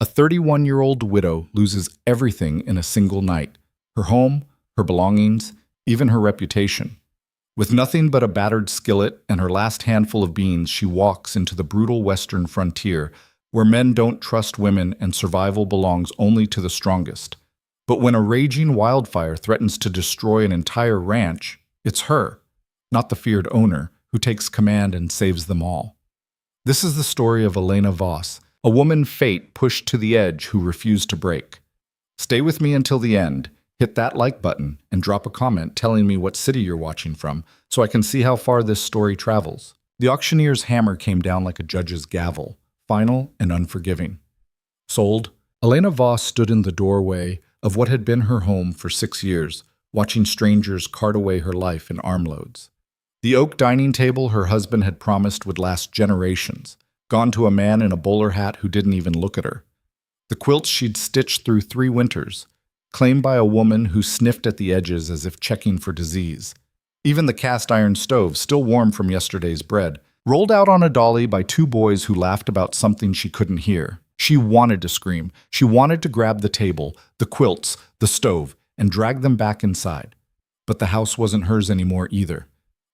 A 31-year-old widow loses everything in a single night: her home, her belongings, even her reputation. With nothing but a battered skillet and her last handful of beans, she walks into the brutal western frontier where men don't trust women and survival belongs only to the strongest. But when a raging wildfire threatens to destroy an entire ranch, it's her, not the feared owner, who takes command and saves them all. This is the story of Elena Voss, a woman fate pushed to the edge who refused to break. Stay with me until the end. Hit that like button and drop a comment telling me what city you're watching from so I can see how far this story travels. The auctioneer's hammer came down like a judge's gavel, final and unforgiving. Sold. Elena Voss stood in the doorway of what had been her home for 6 years, watching strangers cart away her life in armloads. The oak dining table her husband had promised would last generations, gone to a man in a bowler hat who didn't even look at her. The quilts she'd stitched through 3 winters, claimed by a woman who sniffed at the edges as if checking for disease. Even the cast-iron stove, still warm from yesterday's bread, rolled out on a dolly by 2 boys who laughed about something she couldn't hear. She wanted to scream. She wanted to grab the table, the quilts, the stove, and drag them back inside. But the house wasn't hers anymore either.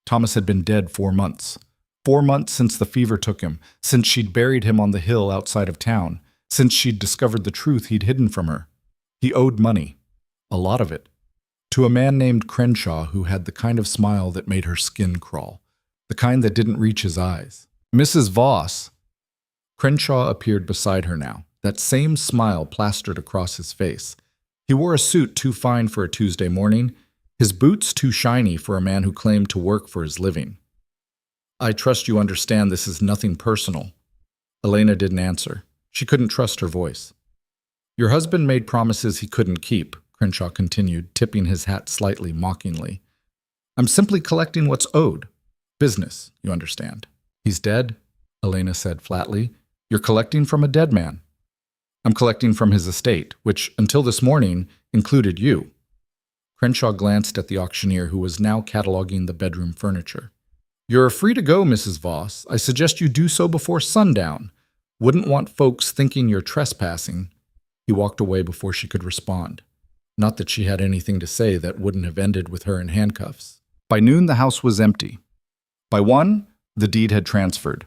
Thomas had been dead 4 months. 4 months since the fever took him, since she'd buried him on the hill outside of town, since she'd discovered the truth he'd hidden from her. He owed money, a lot of it, to a man named Crenshaw who had the kind of smile that made her skin crawl, the kind that didn't reach his eyes. Mrs. Voss. Crenshaw appeared beside her now, that same smile plastered across his face. He wore a suit too fine for a Tuesday morning, his boots too shiny for a man who claimed to work for his living. I trust you understand this is nothing personal. Elena didn't answer. She couldn't trust her voice. Your husband made promises he couldn't keep, Crenshaw continued, tipping his hat slightly mockingly. I'm simply collecting what's owed. Business, you understand. He's dead, Elena said flatly. You're collecting from a dead man. I'm collecting from his estate, which, until this morning, included you. Crenshaw glanced at the auctioneer, who was now cataloging the bedroom furniture. You're free to go, Mrs. Voss. I suggest you do so before sundown. Wouldn't want folks thinking you're trespassing. He walked away before she could respond. Not that she had anything to say that wouldn't have ended with her in handcuffs. By noon, the house was empty. By 1, the deed had transferred.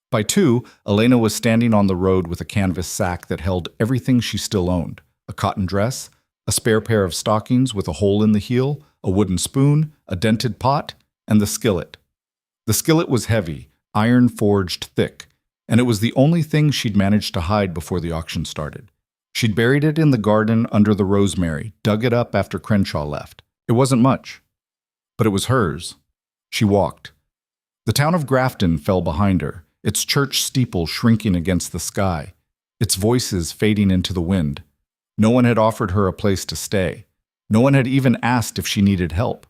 By 2, Elena was standing on the road with a canvas sack that held everything she still owned: a cotton dress, a spare pair of stockings with a hole in the heel, a wooden spoon, a dented pot, and the skillet. The skillet was heavy, iron-forged thick, and it was the only thing she'd managed to hide before the auction started. She'd buried it in the garden under the rosemary, dug it up after Crenshaw left. It wasn't much, but it was hers. She walked. The town of Grafton fell behind her, its church steeple shrinking against the sky, its voices fading into the wind. No one had offered her a place to stay. No one had even asked if she needed help.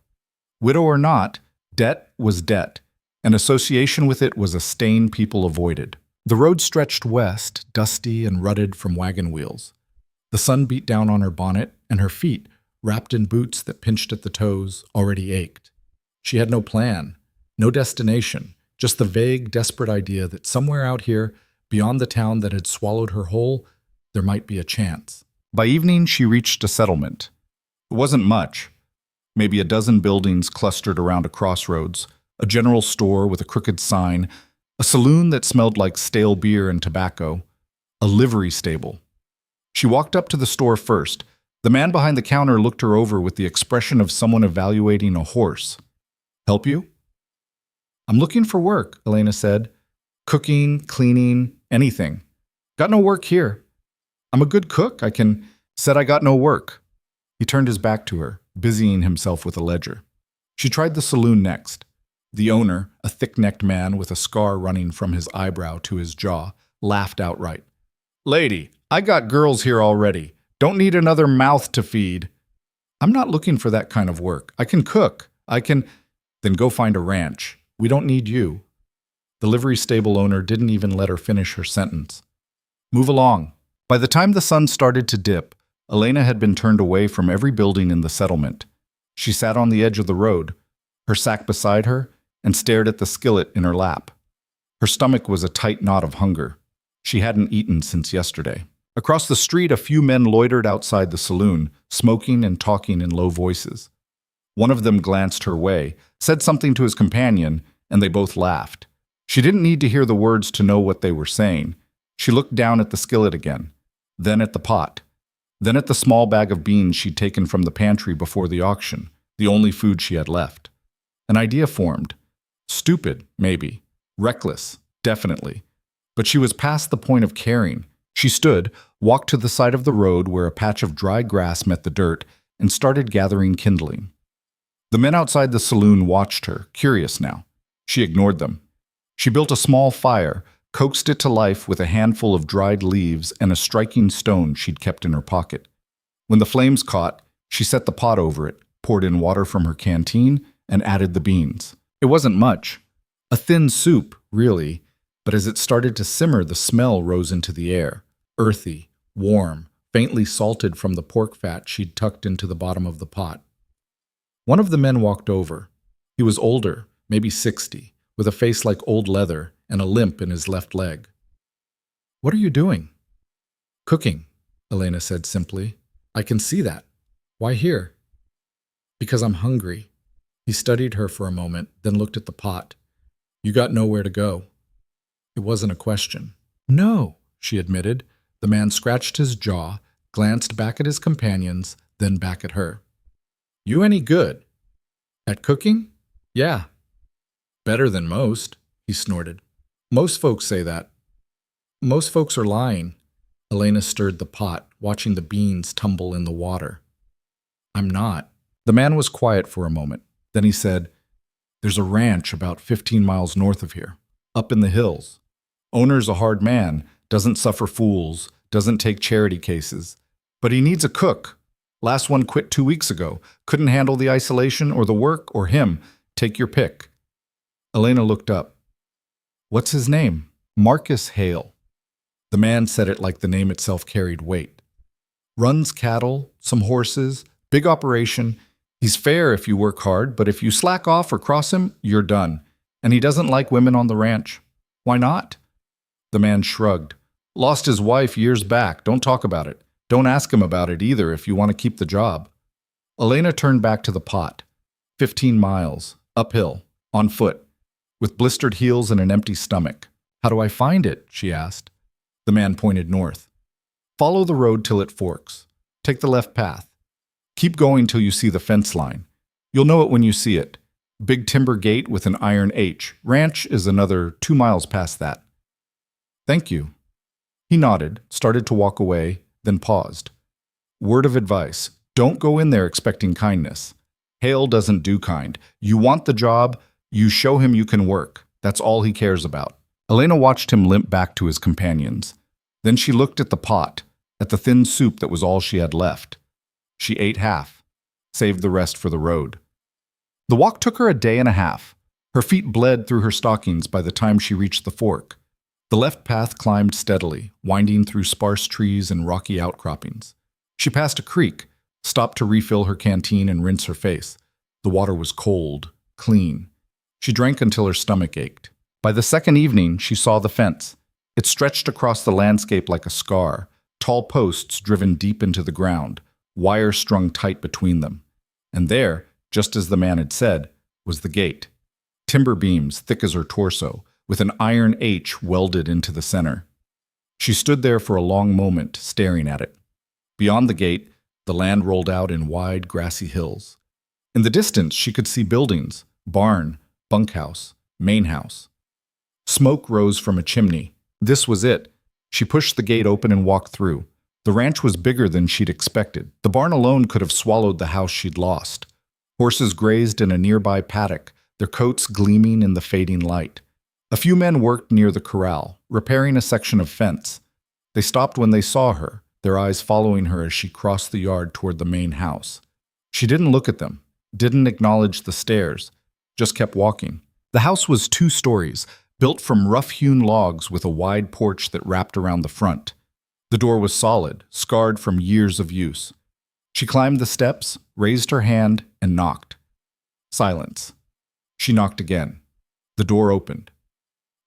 Widow or not, debt was debt, and association with it was a stain people avoided. The road stretched west, dusty and rutted from wagon wheels. The sun beat down on her bonnet, and her feet, wrapped in boots that pinched at the toes, already ached. She had no plan, no destination, just the vague, desperate idea that somewhere out here, beyond the town that had swallowed her whole, there might be a chance. By evening, she reached a settlement. It wasn't much. Maybe a dozen buildings clustered around a crossroads, a general store with a crooked sign, a saloon that smelled like stale beer and tobacco, a livery stable. She walked up to the store first. The man behind the counter looked her over with the expression of someone evaluating a horse. Help you? I'm looking for work, Elena said. Cooking, cleaning, anything. Got no work here. I'm a good cook. Said I got no work. He turned his back to her, busying himself with a ledger. She tried the saloon next. The owner, a thick-necked man with a scar running from his eyebrow to his jaw, laughed outright. Lady, I got girls here already. Don't need another mouth to feed. I'm not looking for that kind of work. I can cook. Then go find a ranch. We don't need you. The livery stable owner didn't even let her finish her sentence. Move along. By the time the sun started to dip, Elena had been turned away from every building in the settlement. She sat on the edge of the road, her sack beside her, and stared at the skillet in her lap. Her stomach was a tight knot of hunger. She hadn't eaten since yesterday. Across the street, a few men loitered outside the saloon, smoking and talking in low voices. One of them glanced her way, said something to his companion, and they both laughed. She didn't need to hear the words to know what they were saying. She looked down at the skillet again, then at the pot, then at the small bag of beans she'd taken from the pantry before the auction, the only food she had left. An idea formed. Stupid, maybe. Reckless, definitely. But she was past the point of caring. She stood, walked to the side of the road where a patch of dry grass met the dirt, and started gathering kindling. The men outside the saloon watched her, curious now. She ignored them. She built a small fire, coaxed it to life with a handful of dried leaves and a striking stone she'd kept in her pocket. When the flames caught, she set the pot over it, poured in water from her canteen, and added the beans. It wasn't much. A thin soup, really, but as it started to simmer, the smell rose into the air. Earthy, warm, faintly salted from the pork fat she'd tucked into the bottom of the pot. One of the men walked over. He was older, maybe 60, with a face like old leather and a limp in his left leg. "What are you doing?" "Cooking," Elena said simply. "I can see that. Why here?" "Because I'm hungry." He studied her for a moment, then looked at the pot. "You got nowhere to go." It wasn't a question. "No," she admitted. The man scratched his jaw, glanced back at his companions, then back at her. "You any good?" "At cooking?" "Yeah." "Better than most," he snorted. "Most folks say that." "Most folks are lying." Elena stirred the pot, watching the beans tumble in the water. "I'm not." The man was quiet for a moment. Then he said, "There's a ranch about 15 miles north of here, up in the hills. Owner's a hard man, doesn't suffer fools, doesn't take charity cases. But he needs a cook. Last one quit 2 weeks ago. Couldn't handle the isolation or the work or him. Take your pick." Elena looked up. "What's his name?" "Marcus Hale." The man said it like the name itself carried weight. "Runs cattle, some horses, big operation. He's fair if you work hard, but if you slack off or cross him, you're done. And he doesn't like women on the ranch." "Why not?" The man shrugged. "Lost his wife years back. Don't talk about it. Don't ask him about it either if you want to keep the job." Elena turned back to the pot. 15 miles, uphill, on foot, with blistered heels and an empty stomach. "How do I find it?" she asked. The man pointed north. "Follow the road till it forks. Take the left path. Keep going till you see the fence line. You'll know it when you see it. Big timber gate with an iron H. Ranch is another 2 miles past that." "Thank you." He nodded, started to walk away, then paused. "Word of advice. Don't go in there expecting kindness. Hale doesn't do kind. You want the job, you show him you can work. That's all he cares about." Elena watched him limp back to his companions. Then she looked at the pot, at the thin soup that was all she had left. She ate half, saved the rest for the road. The walk took her a day and a half. Her feet bled through her stockings by the time she reached the fork. The left path climbed steadily, winding through sparse trees and rocky outcroppings. She passed a creek, stopped to refill her canteen and rinse her face. The water was cold, clean. She drank until her stomach ached. By the second evening, she saw the fence. It stretched across the landscape like a scar, tall posts driven deep into the ground, wire strung tight between them. And there, just as the man had said, was the gate. Timber beams thick as her torso, with an iron H welded into the center. She stood there for a long moment, staring at it. Beyond the gate, the land rolled out in wide, grassy hills. In the distance, she could see buildings, barn, bunkhouse, main house. Smoke rose from a chimney. This was it. She pushed the gate open and walked through. The ranch was bigger than she'd expected. The barn alone could have swallowed the house she'd lost. Horses grazed in a nearby paddock, their coats gleaming in the fading light. A few men worked near the corral, repairing a section of fence. They stopped when they saw her, their eyes following her as she crossed the yard toward the main house. She didn't look at them, didn't acknowledge the stares, just kept walking. The house was 2 stories, built from rough-hewn logs with a wide porch that wrapped around the front. The door was solid, scarred from years of use. She climbed the steps, raised her hand, and knocked. Silence. She knocked again. The door opened.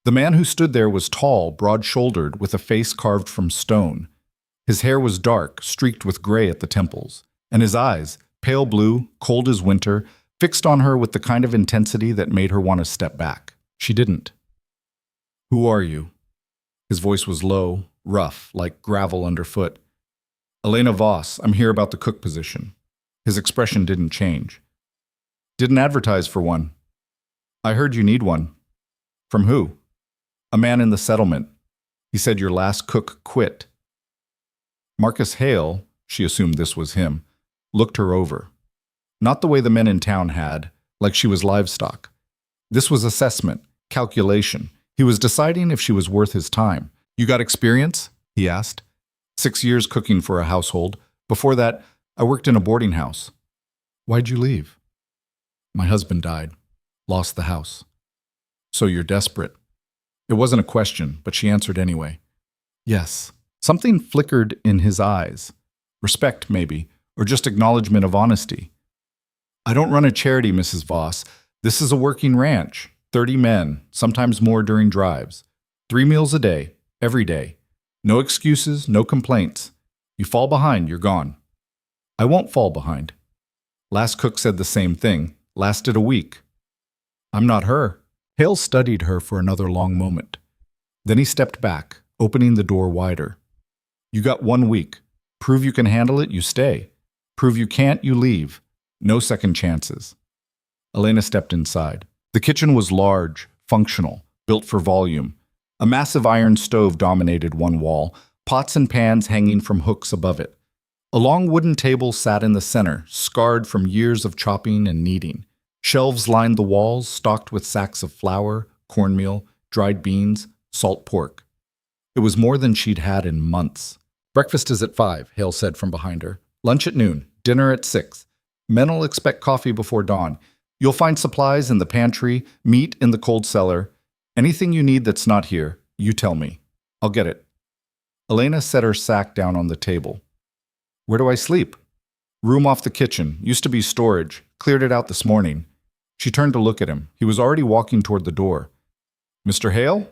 The man who stood there was tall, broad-shouldered, with a face carved from stone. His hair was dark, streaked with gray at the temples, and his eyes, pale blue, cold as winter, fixed on her with the kind of intensity that made her want to step back. She didn't. "Who are you?" His voice was low, rough, like gravel underfoot. "Elena Voss, I'm here about the cook position." His expression didn't change. "Didn't advertise for one." "I heard you need one." "From who?" "A man in the settlement. He said your last cook quit." Marcus Hale, she assumed this was him, looked her over. Not the way the men in town had, like she was livestock. This was assessment, calculation. He was deciding if she was worth his time. "You got experience?" he asked. 6 years cooking for a household. Before that, I worked in a boarding house." "Why'd you leave?" "My husband died. Lost the house." "So you're desperate." It wasn't a question, but she answered anyway. "Yes." Something flickered in his eyes. Respect, maybe, or just acknowledgement of honesty. "I don't run a charity, Mrs. Voss. This is a working ranch. 30 men, sometimes more during drives. 3 meals a day, every day. No excuses, no complaints. You fall behind, you're gone." "I won't fall behind." Last cook said the same thing. Lasted a week. "I'm not her." Hale studied her for another long moment. Then he stepped back, opening the door wider. "You got 1 week. Prove you can handle it, you stay. Prove you can't, you leave. No second chances." Elena stepped inside. The kitchen was large, functional, built for volume. A massive iron stove dominated one wall, pots and pans hanging from hooks above it. A long wooden table sat in the center, scarred from years of chopping and kneading. Shelves lined the walls, stocked with sacks of flour, cornmeal, dried beans, salt pork. It was more than she'd had in months. "Breakfast is at 5, Hale said from behind her. "Lunch at noon, dinner at 6. Men'll expect coffee before dawn. You'll find supplies in the pantry, meat in the cold cellar. Anything you need that's not here, you tell me. I'll get it." Elena set her sack down on the table. "Where do I sleep?" "Room off the kitchen. Used to be storage. Cleared it out this morning." She turned to look at him. He was already walking toward the door. "Mr. Hale?"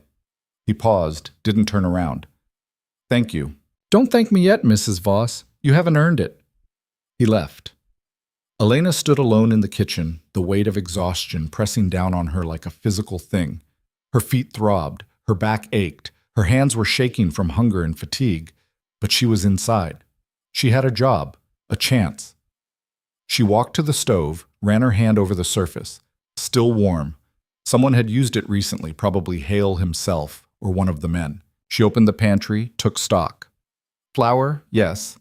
He paused, didn't turn around. "Thank you." "Don't thank me yet, Mrs. Voss. You haven't earned it." He left. Elena stood alone in the kitchen, the weight of exhaustion pressing down on her like a physical thing. Her feet throbbed, her back ached, her hands were shaking from hunger and fatigue, but she was inside. She had a job, a chance. She walked to the stove, ran her hand over the surface. Still warm. Someone had used it recently, probably Hale himself or one of the men. She opened the pantry, took stock. Flour, yes.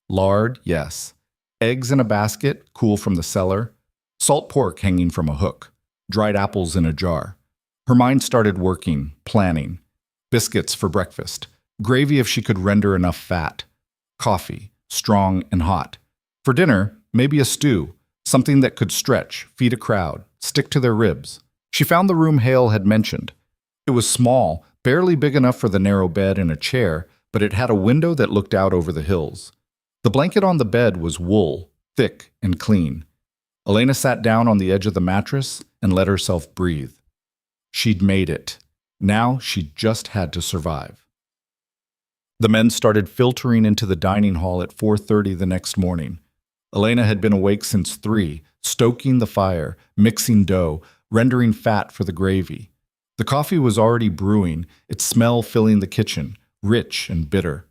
Lard, yes. Eggs in a basket, cool from the cellar. Salt pork hanging from a hook. Dried apples in a jar. Her mind started working, planning. Biscuits for breakfast. Gravy if she could render enough fat. Coffee, strong and hot. For dinner, maybe a stew, something that could stretch, feed a crowd, stick to their ribs. She found the room Hale had mentioned. It was small, barely big enough for the narrow bed and a chair, but it had a window that looked out over the hills. The blanket on the bed was wool, thick and clean. Elena sat down on the edge of the mattress and let herself breathe. She'd made it. Now she just had to survive. The men started filtering into the dining hall at 4:30 the next morning. Elena had been awake since 3, stoking the fire, mixing dough, rendering fat for the gravy. The coffee was already brewing, its smell filling the kitchen, rich and bitter.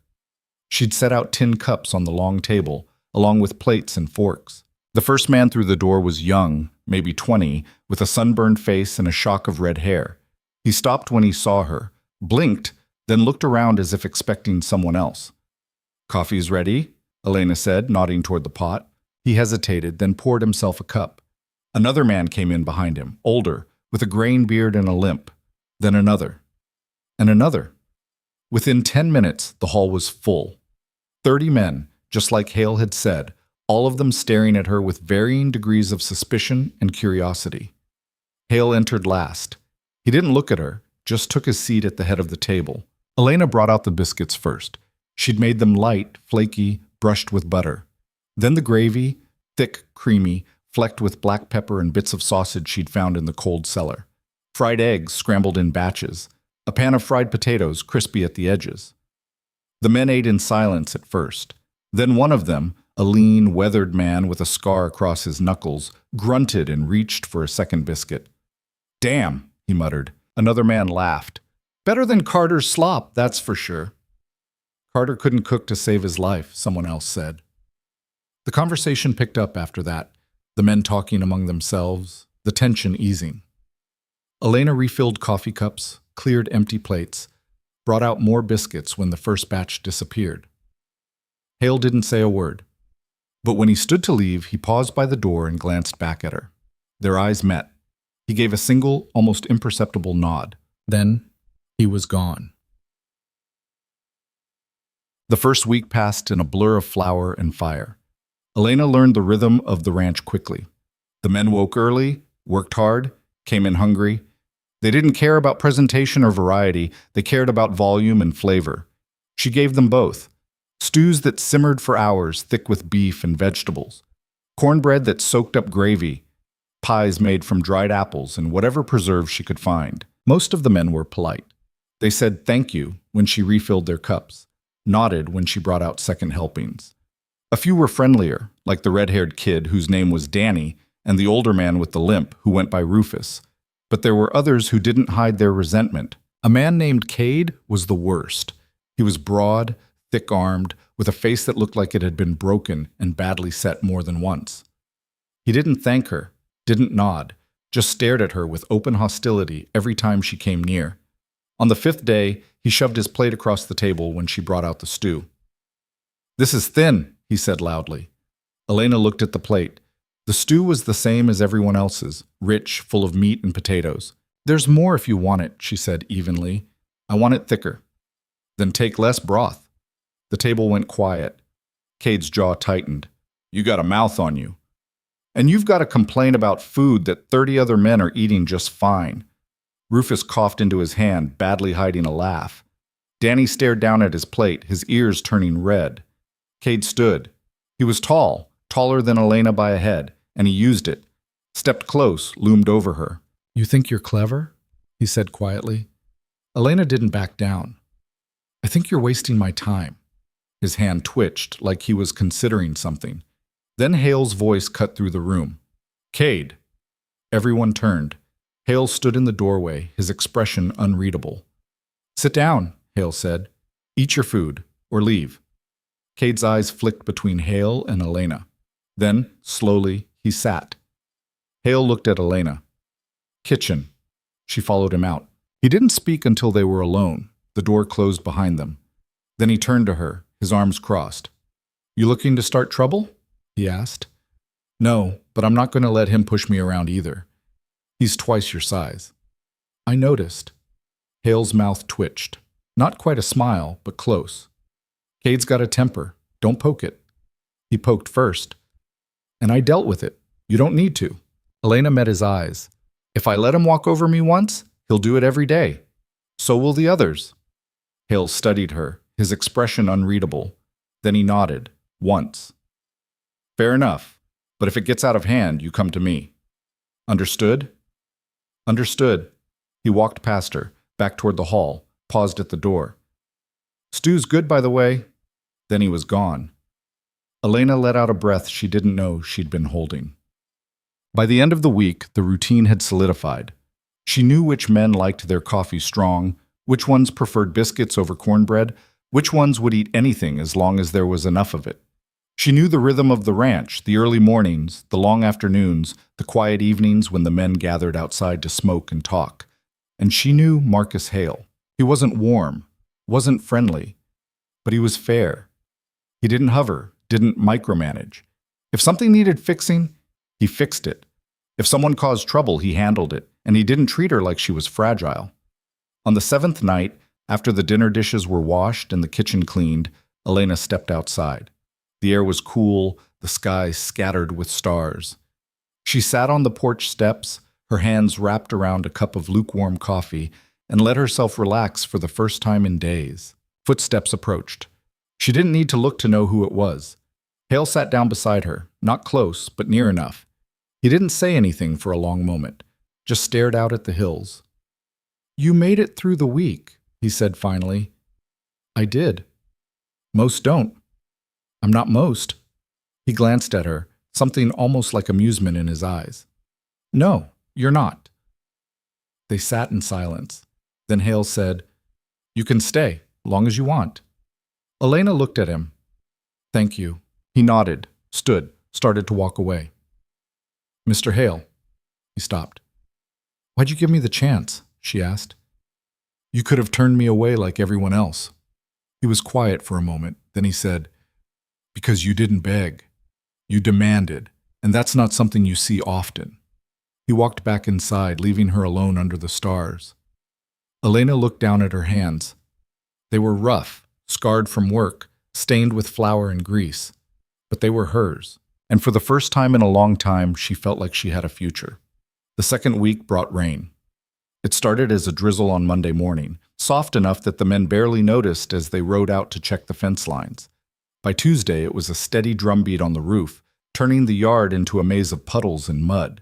She'd set out tin cups on the long table, along with plates and forks. The first man through the door was young, maybe 20, with a sunburned face and a shock of red hair. He stopped when he saw her, blinked, then looked around as if expecting someone else. "Coffee's ready," Elena said, nodding toward the pot. He hesitated, then poured himself a cup. Another man came in behind him, older, with a graying beard and a limp. Then another. And another. Within 10 minutes, the hall was full. 30 men, just like Hale had said, all of them staring at her with varying degrees of suspicion and curiosity. Hale entered last. He didn't look at her, just took his seat at the head of the table. Elena brought out the biscuits first. She'd made them light, flaky, brushed with butter. Then the gravy, thick, creamy, flecked with black pepper and bits of sausage she'd found in the cold cellar. Fried eggs scrambled in batches. A pan of fried potatoes, crispy at the edges. The men ate in silence at first. Then one of them, a lean, weathered man with a scar across his knuckles, grunted and reached for a second biscuit. "Damn," he muttered. Another man laughed. "Better than Carter's slop, that's for sure." "Carter couldn't cook to save his life," someone else said. The conversation picked up after that, the men talking among themselves, the tension easing. Elena refilled coffee cups, cleared empty plates, brought out more biscuits when the first batch disappeared. Hale didn't say a word, but when he stood to leave, he paused by the door and glanced back at her. Their eyes met. He gave a single, almost imperceptible nod. Then he was gone. The first week passed in a blur of flour and fire. Elena learned the rhythm of the ranch quickly. The men woke early, worked hard, came in hungry. They didn't care about presentation or variety, they cared about volume and flavor. She gave them both. Stews that simmered for hours, thick with beef and vegetables. Cornbread that soaked up gravy. Pies made from dried apples and whatever preserves she could find. Most of the men were polite. They said thank you when she refilled their cups, nodded when she brought out second helpings. A few were friendlier, like the red-haired kid whose name was Danny and the older man with the limp who went by Rufus. But there were others who didn't hide their resentment. A man named Cade was the worst. He was broad, thick-armed, with a face that looked like it had been broken and badly set more than once. He didn't thank her, didn't nod, just stared at her with open hostility every time she came near. On the fifth day, he shoved his plate across the table when she brought out the stew. "This is thin," he said loudly. Elena looked at the plate. The stew was the same as everyone else's, rich, full of meat and potatoes. "There's more if you want it," she said evenly. "I want it thicker." "Then take less broth." The table went quiet. Cade's jaw tightened. "You got a mouth on you. And you've got to complain about food that 30 other men are eating just fine." Rufus coughed into his hand, badly hiding a laugh. Danny stared down at his plate, his ears turning red. Cade stood. He was tall, taller than Elena by a head, and he used it. Stepped close, loomed over her. "You think you're clever?" he said quietly. Elena didn't back down. "I think you're wasting my time." His hand twitched, like he was considering something. Then Hale's voice cut through the room. "Cade." Everyone turned. Hale stood in the doorway, his expression unreadable. "Sit down," Hale said. "Eat your food, or leave." Cade's eyes flicked between Hale and Elena. Then, slowly, he sat. Hale looked at Elena. "Kitchen." She followed him out. He didn't speak until they were alone. The door closed behind them. Then he turned to her, his arms crossed. "You looking to start trouble?" he asked. "No, but I'm not going to let him push me around either. He's twice your size." "I noticed." Hale's mouth twitched. Not quite a smile, but close. "Cade's got a temper. Don't poke it." He poked first. "And I dealt with it. You don't need to." Elena met his eyes. "If I let him walk over me once, he'll do it every day. So will the others." Hale studied her, his expression unreadable. Then he nodded, once. "Fair enough, but if it gets out of hand, you come to me. Understood?" "Understood." He walked past her, back toward the hall, paused at the door. "Stew's good, by the way." Then he was gone. Elena let out a breath she didn't know she'd been holding. By the end of the week, the routine had solidified. She knew which men liked their coffee strong, which ones preferred biscuits over cornbread, which ones would eat anything as long as there was enough of it. She knew the rhythm of the ranch, the early mornings, the long afternoons, the quiet evenings when the men gathered outside to smoke and talk. And she knew Marcus Hale. He wasn't warm, wasn't friendly, but he was fair. He didn't hover, didn't micromanage. If something needed fixing, he fixed it. If someone caused trouble, he handled it, and he didn't treat her like she was fragile. On the 7th night, after the dinner dishes were washed and the kitchen cleaned, Elena stepped outside. The air was cool, the sky scattered with stars. She sat on the porch steps, her hands wrapped around a cup of lukewarm coffee, and let herself relax for the first time in days. Footsteps approached. She didn't need to look to know who it was. Hale sat down beside her, not close, but near enough. He didn't say anything for a long moment, just stared out at the hills. "You made it through the week," he said finally. "I did." Most don't. I'm not most. He glanced at her, something almost like amusement in his eyes. No, you're not. They sat in silence. Then Hale said, You can stay, long as you want. Elena looked at him. Thank you. He nodded, stood, started to walk away. Mr. Hale. He stopped. Why'd you give me the chance? She asked. You could have turned me away like everyone else. He was quiet for a moment. Then he said, Because you didn't beg. You demanded, and that's not something you see often. He walked back inside, leaving her alone under the stars. Elena looked down at her hands. They were rough, scarred from work, stained with flour and grease. But they were hers, and for the first time in a long time, she felt like she had a future. The second week brought rain. It started as a drizzle on Monday morning, soft enough that the men barely noticed as they rode out to check the fence lines. By Tuesday, it was a steady drumbeat on the roof, turning the yard into a maze of puddles and mud.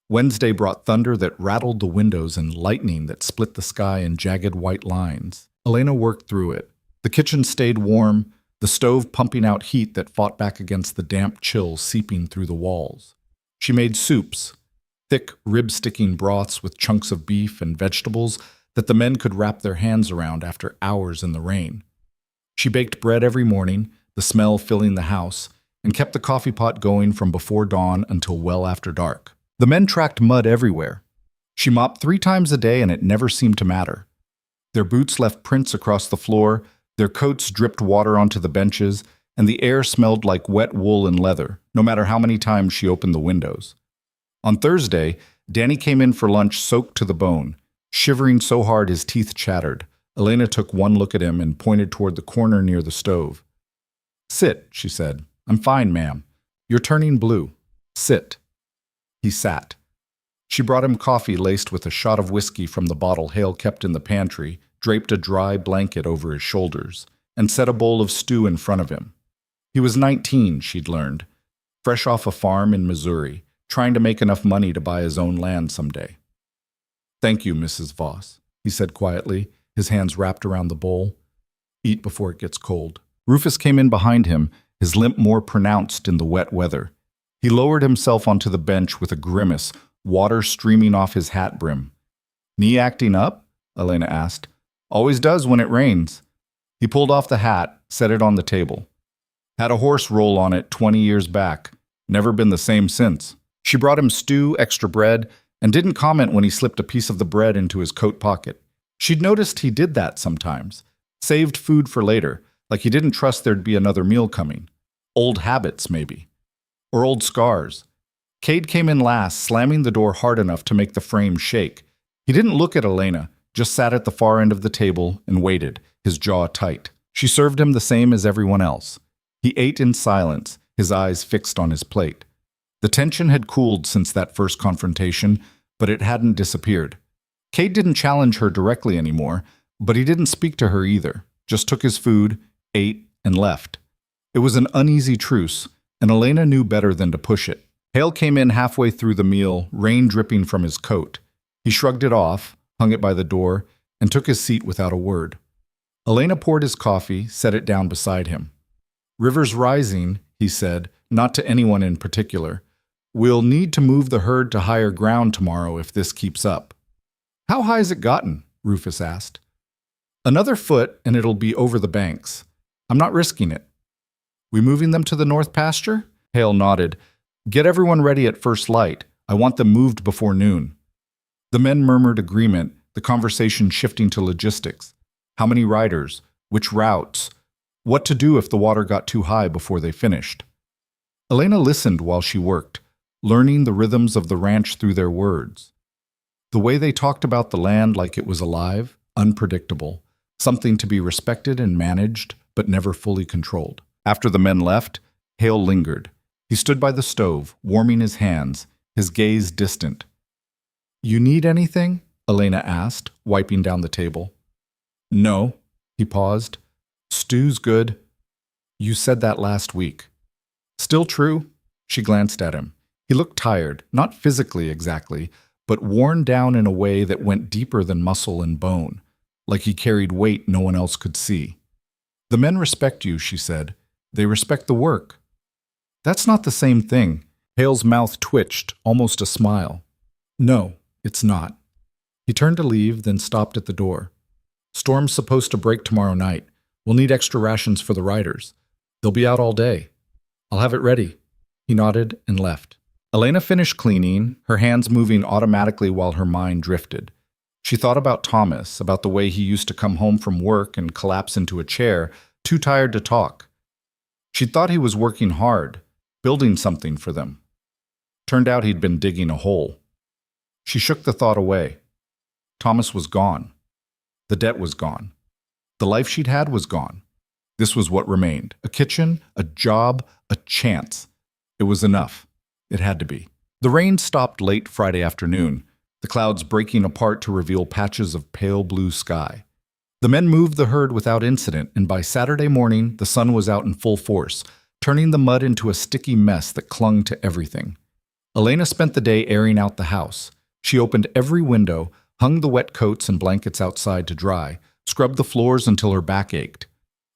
Wednesday brought thunder that rattled the windows and lightning that split the sky in jagged white lines. Elena worked through it. The kitchen stayed warm, the stove pumping out heat that fought back against the damp chill seeping through the walls. She made soups, thick, rib-sticking broths with chunks of beef and vegetables that the men could wrap their hands around after hours in the rain. She baked bread every morning, the smell filling the house, and kept the coffee pot going from before dawn until well after dark. The men tracked mud everywhere. She mopped 3 times a day and it never seemed to matter. Their boots left prints across the floor, their coats dripped water onto the benches, and the air smelled like wet wool and leather, no matter how many times she opened the windows. On Thursday, Danny came in for lunch soaked to the bone, shivering so hard his teeth chattered. Elena took one look at him and pointed toward the corner near the stove. Sit, she said. I'm fine, ma'am. You're turning blue. Sit. He sat. She brought him coffee laced with a shot of whiskey from the bottle Hale kept in the pantry, draped a dry blanket over his shoulders, and set a bowl of stew in front of him. He was 19, she'd learned, fresh off a farm in Missouri, trying to make enough money to buy his own land someday. Thank you, Mrs. Voss, he said quietly, his hands wrapped around the bowl. Eat before it gets cold. Rufus came in behind him, his limp more pronounced in the wet weather. He lowered himself onto the bench with a grimace, water streaming off his hat brim. Knee acting up? Elena asked. Always does when it rains. He pulled off the hat, set it on the table. Had a horse roll on it 20 years back. Never been the same since. She brought him stew, extra bread, and didn't comment when he slipped a piece of the bread into his coat pocket. She'd noticed he did that sometimes. Saved food for later, like he didn't trust there'd be another meal coming. Old habits, maybe. Or old scars. Cade came in last, slamming the door hard enough to make the frame shake. He didn't look at Elena, just sat at the far end of the table and waited, his jaw tight. She served him the same as everyone else. He ate in silence, his eyes fixed on his plate. The tension had cooled since that first confrontation, but it hadn't disappeared. Cade didn't challenge her directly anymore, but he didn't speak to her either, just took his food, ate, and left. It was an uneasy truce, and Elena knew better than to push it. Hale came in halfway through the meal, rain dripping from his coat. He shrugged it off, hung it by the door, and took his seat without a word. Elena poured his coffee, set it down beside him. River's rising, he said, not to anyone in particular. We'll need to move the herd to higher ground tomorrow if this keeps up. How high's it gotten? Rufus asked. Another foot and it'll be over the banks. I'm not risking it. We moving them to the north pasture? Hale nodded. Get everyone ready at first light. I want them moved before noon. The men murmured agreement, the conversation shifting to logistics. How many riders? Which routes? What to do if the water got too high before they finished? Elena listened while she worked, learning the rhythms of the ranch through their words. The way they talked about the land like it was alive, unpredictable, something to be respected and managed, but never fully controlled. After the men left, Hale lingered. He stood by the stove, warming his hands, his gaze distant. You need anything? Elena asked, wiping down the table. No, he paused. Stew's good. You said that last week. Still true? She glanced at him. He looked tired, not physically exactly, but worn down in a way that went deeper than muscle and bone, like he carried weight no one else could see. The men respect you, she said. They respect the work. That's not the same thing. Hale's mouth twitched, almost a smile. No, it's not. He turned to leave, then stopped at the door. Storm's supposed to break tomorrow night. We'll need extra rations for the riders. They'll be out all day. I'll have it ready. He nodded and left. Elena finished cleaning, her hands moving automatically while her mind drifted. She thought about Thomas, about the way he used to come home from work and collapse into a chair, too tired to talk. She thought he was working hard, building something for them. Turned out he'd been digging a hole. She shook the thought away. Thomas was gone. The debt was gone. The life she'd had was gone. This was what remained. A kitchen, a job, a chance. It was enough. It had to be. The rain stopped late Friday afternoon, the clouds breaking apart to reveal patches of pale blue sky. The men moved the herd without incident, and by Saturday morning, the sun was out in full force, turning the mud into a sticky mess that clung to everything. Elena spent the day airing out the house. She opened every window, hung the wet coats and blankets outside to dry, scrubbed the floors until her back ached.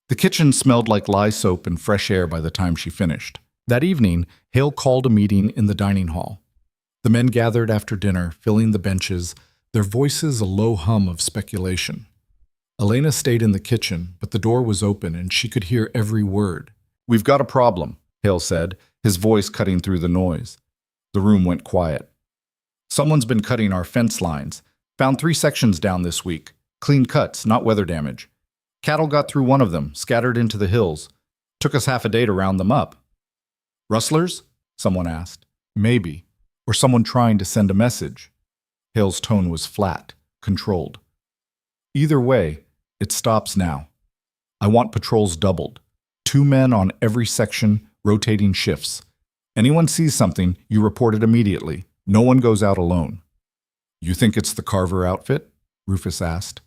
The kitchen smelled like lye soap and fresh air by the time she finished. That evening, Hale called a meeting in the dining hall. The men gathered after dinner, filling the benches, their voices a low hum of speculation. Elena stayed in the kitchen, but the door was open and she could hear every word. "We've got a problem," Hale said, his voice cutting through the noise. The room went quiet. "Someone's been cutting our fence lines. Found 3 sections down this week. Clean cuts, not weather damage. Cattle got through one of them, scattered into the hills. Took us half a day to round them up." "Rustlers?" someone asked. "Maybe. Or someone trying to send a message." Hale's tone was flat, controlled. "Either way, it stops now. I want patrols doubled. 2 men on every section, rotating shifts. Anyone sees something, you report it immediately. No one goes out alone." "You think it's the Carver outfit?" Rufus asked.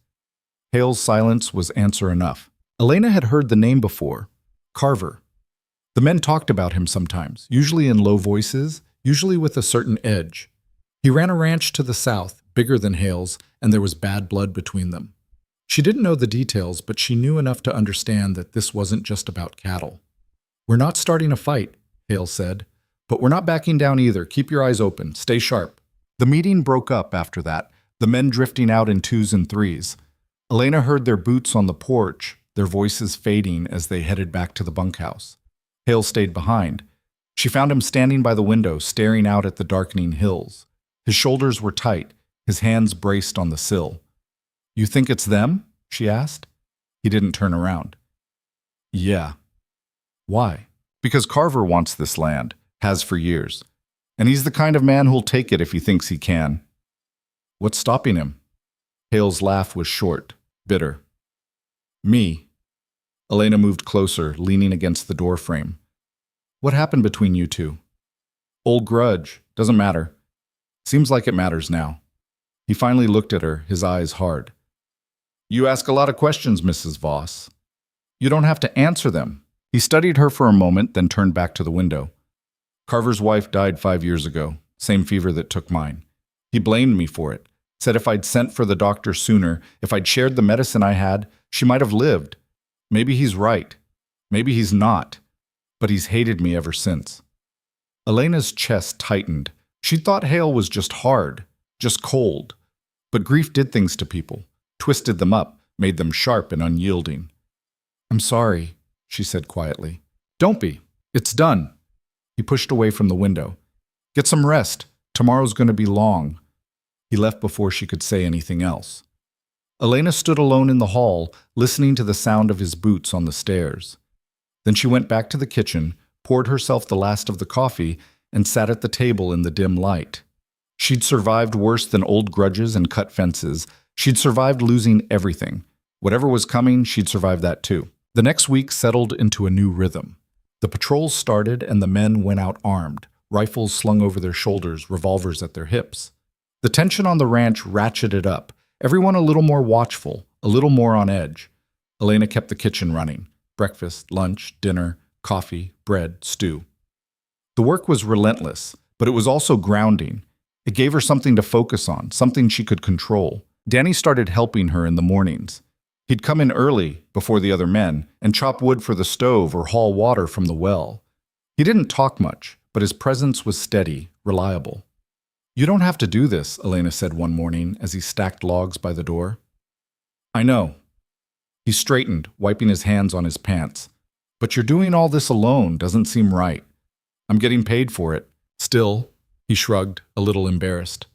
Hale's silence was answer enough. Elena had heard the name before. Carver. The men talked about him sometimes, usually in low voices, usually with a certain edge. He ran a ranch to the south, bigger than Hale's, and there was bad blood between them. She didn't know the details, but she knew enough to understand that this wasn't just about cattle. "We're not starting a fight," Hale said, "but we're not backing down either. Keep your eyes open. Stay sharp." The meeting broke up after that, the men drifting out in 2s and 3s. Elena heard their boots on the porch, their voices fading as they headed back to the bunkhouse. Hale stayed behind. She found him standing by the window, staring out at the darkening hills. His shoulders were tight, his hands braced on the sill. "You think it's them?" she asked. He didn't turn around. "Yeah." "Why?" "Because Carver wants this land, has for years. And he's the kind of man who'll take it if he thinks he can." "What's stopping him?" Hale's laugh was short, bitter. "Me." Elena moved closer, leaning against the doorframe. "What happened between you two?" "Old grudge. Doesn't matter. Seems like it matters now." He finally looked at her, his eyes hard. "You ask a lot of questions, Mrs. Voss. You don't have to answer them." He studied her for a moment, then turned back to the window. "Carver's wife died 5 years ago, same fever that took mine. He blamed me for it, said if I'd sent for the doctor sooner, if I'd shared the medicine I had, she might have lived. Maybe he's right. Maybe he's not. But he's hated me ever since." Elena's chest tightened. She thought Hale was just hard, just cold. But grief did things to people, twisted them up, made them sharp and unyielding. "I'm sorry," she said quietly. "Don't be. It's done." He pushed away from the window. "Get some rest. Tomorrow's going to be long." He left before she could say anything else. Elena stood alone in the hall, listening to the sound of his boots on the stairs. Then she went back to the kitchen, poured herself the last of the coffee, and sat at the table in the dim light. She'd survived worse than old grudges and cut fences. She'd survived losing everything. Whatever was coming, she'd survived that too. The next week settled into a new rhythm. The patrols started and the men went out armed, rifles slung over their shoulders, revolvers at their hips. The tension on the ranch ratcheted up, everyone a little more watchful, a little more on edge. Elena kept the kitchen running. Breakfast, lunch, dinner, coffee, bread, stew. The work was relentless, but it was also grounding. It gave her something to focus on, something she could control. Danny started helping her in the mornings. He'd come in early, before the other men, and chop wood for the stove or haul water from the well. He didn't talk much, but his presence was steady, reliable. "You don't have to do this," Elena said one morning as he stacked logs by the door. "I know." He straightened, wiping his hands on his pants. "But you're doing all this alone doesn't seem right. I'm getting paid for it." "Still," he shrugged, a little embarrassed.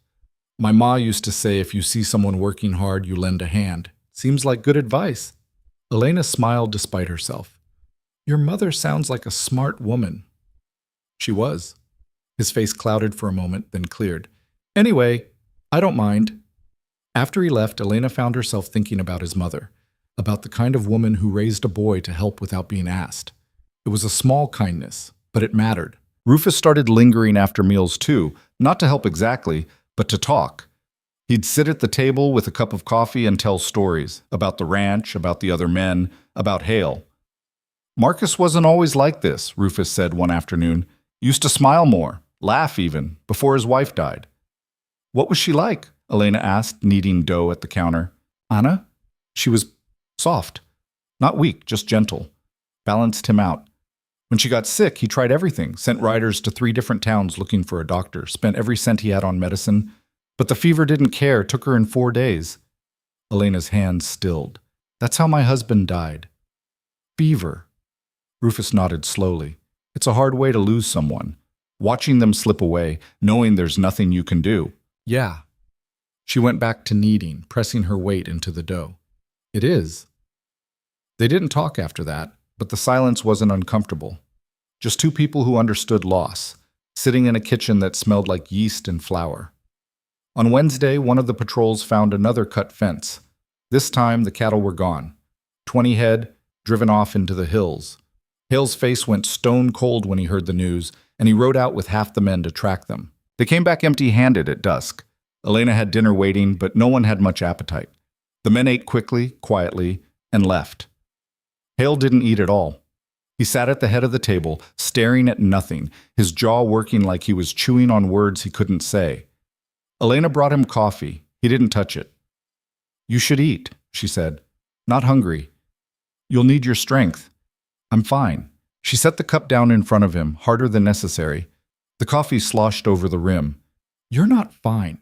"My ma used to say if you see someone working hard, you lend a hand. Seems like good advice." Elena smiled despite herself. "Your mother sounds like a smart woman." She was. His face clouded for a moment, then cleared. "Anyway, I don't mind." After he left, Elena found herself thinking about his mother, about the kind of woman who raised a boy to help without being asked. It was a small kindness, but it mattered. Rufus started lingering after meals too, not to help exactly, but to talk. He'd sit at the table with a cup of coffee and tell stories about the ranch, about the other men, about Hale. "Marcus wasn't always like this," Rufus said one afternoon. "Used to smile more, laugh even, before his wife died." "What was she like?" Elena asked, kneading dough at the counter. "Anna? She was soft. Not weak, just gentle. Balanced him out. When she got sick, he tried everything, sent riders to 3 different towns looking for a doctor, spent every cent he had on medicine. But the fever didn't care, took her in 4 days." Elena's hands stilled. "That's how my husband died." "Fever." Rufus nodded slowly. "It's a hard way to lose someone. Watching them slip away, knowing there's nothing you can do." "Yeah." She went back to kneading, pressing her weight into the dough. "It is." They didn't talk after that, but the silence wasn't uncomfortable. Just 2 people who understood loss, sitting in a kitchen that smelled like yeast and flour. On Wednesday, one of the patrols found another cut fence. This time, the cattle were gone. 20 head, driven off into the hills. Hale's face went stone cold when he heard the news, and he rode out with half the men to track them. They came back empty-handed at dusk. Elena had dinner waiting, but no one had much appetite. The men ate quickly, quietly, and left. Hale didn't eat at all. He sat at the head of the table, staring at nothing, his jaw working like he was chewing on words he couldn't say. Elena brought him coffee. He didn't touch it. "You should eat," she said. "Not hungry. You'll need your strength." "I'm fine." She set the cup down in front of him, harder than necessary. The coffee sloshed over the rim. "You're not fine.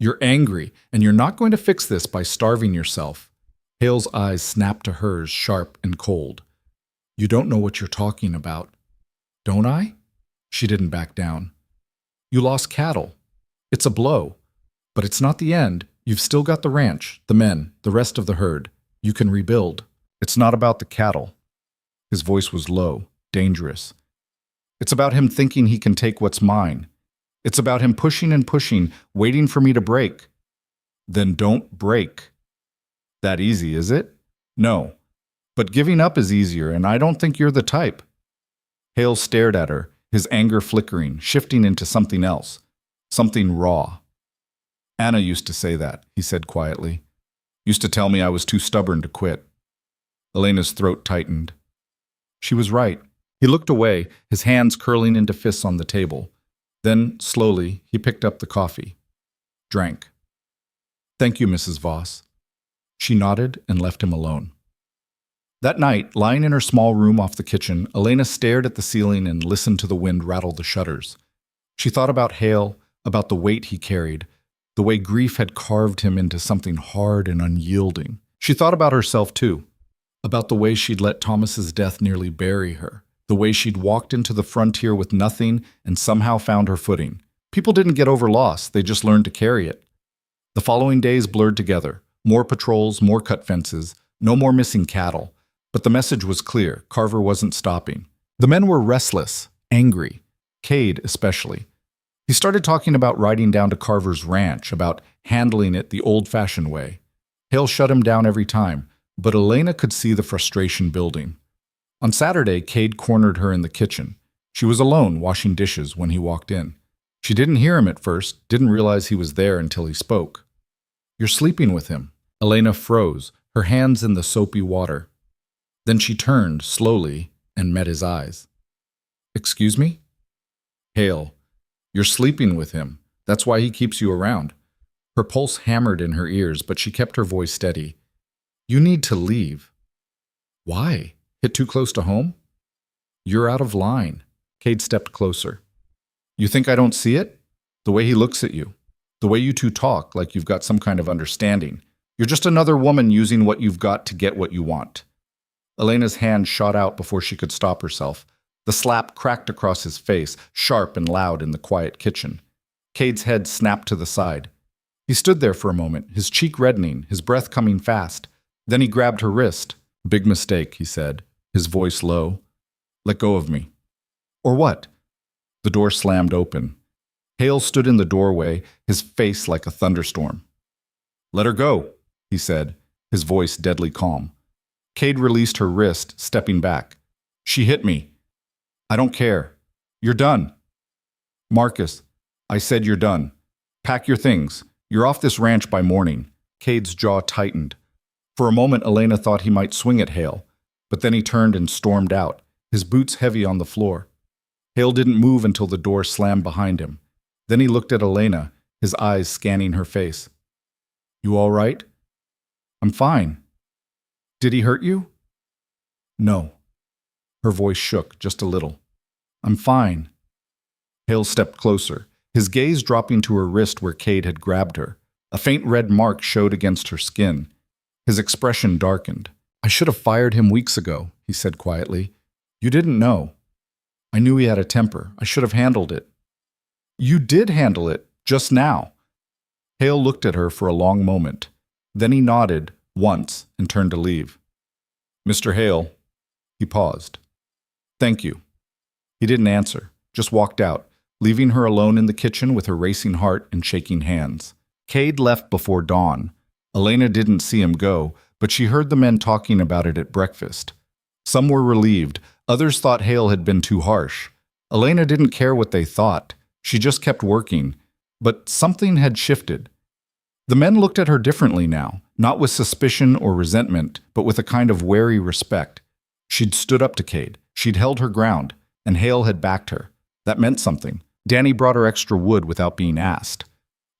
You're angry, and you're not going to fix this by starving yourself." Hale's eyes snapped to hers, sharp and cold. "You don't know what you're talking about." "Don't I?" She didn't back down. "You lost cattle. It's a blow. But it's not the end. You've still got the ranch, the men, the rest of the herd. You can rebuild. It's not about the cattle." His voice was low, dangerous. "It's about him thinking he can take what's mine. It's about him pushing and pushing, waiting for me to break." "Then don't break." "That easy, is it?" "No. But giving up is easier, and I don't think you're the type." Hale stared at her, his anger flickering, shifting into something else, something raw. "Anna used to say that," he said quietly. "Used to tell me I was too stubborn to quit." Elena's throat tightened. She was right. He looked away, his hands curling into fists on the table. Then, slowly, he picked up the coffee. Drank. "Thank you, Mrs. Voss." She nodded and left him alone. That night, lying in her small room off the kitchen, Elena stared at the ceiling and listened to the wind rattle the shutters. She thought about Hale, about the weight he carried, the way grief had carved him into something hard and unyielding. She thought about herself, too, about the way she'd let Thomas's death nearly bury her, the way she'd walked into the frontier with nothing and somehow found her footing. People didn't get over loss, they just learned to carry it. The following days blurred together. More patrols, more cut fences, no more missing cattle. But the message was clear. Carver wasn't stopping. The men were restless, angry, Cade especially. He started talking about riding down to Carver's ranch, about handling it the old-fashioned way. Hale shut him down every time, but Elena could see the frustration building. On Saturday, Cade cornered her in the kitchen. She was alone, washing dishes, when he walked in. She didn't hear him at first, didn't realize he was there until he spoke. "You're sleeping with him." Elena froze, her hands in the soapy water. Then she turned, slowly, and met his eyes. "Excuse me?" "Hale, you're sleeping with him. That's why he keeps you around." Her pulse hammered in her ears, but she kept her voice steady. You need to leave. Why? Hit too close to home? You're out of line. Cade stepped closer. You think I don't see it? The way he looks at you. The way you two talk like you've got some kind of understanding. You're just another woman using what you've got to get what you want. Elena's hand shot out before she could stop herself. The slap cracked across his face, sharp and loud in the quiet kitchen. Cade's head snapped to the side. He stood there for a moment, his cheek reddening, his breath coming fast. Then he grabbed her wrist. Big mistake, he said, his voice low. Let go of me. Or what? The door slammed open. Hale stood in the doorway, his face like a thunderstorm. Let her go, he said, his voice deadly calm. Cade released her wrist, stepping back. She hit me. I don't care. You're done. Marcus, I said you're done. Pack your things. You're off this ranch by morning. Cade's jaw tightened. For a moment, Elena thought he might swing at Hale, but then he turned and stormed out, his boots heavy on the floor. Hale didn't move until the door slammed behind him. Then he looked at Elena, his eyes scanning her face. You all right? I'm fine. Did he hurt you? No. Her voice shook just a little. I'm fine. Hale stepped closer, his gaze dropping to her wrist where Cade had grabbed her. A faint red mark showed against her skin. His expression darkened. I should have fired him weeks ago, he said quietly. You didn't know. I knew he had a temper. I should have handled it. You did handle it, just now. Hale looked at her for a long moment. Then he nodded once and turned to leave. Mr. Hale. He paused. Thank you. He didn't answer, just walked out, leaving her alone in the kitchen with her racing heart and shaking hands. Cade left before dawn. Elena didn't see him go, but she heard the men talking about it at breakfast. Some were relieved, others thought Hale had been too harsh. Elena didn't care what they thought. She just kept working. But something had shifted. The men looked at her differently now, not with suspicion or resentment, but with a kind of wary respect. She'd stood up to Cade. She'd held her ground, and Hale had backed her. That meant something. Danny brought her extra wood without being asked.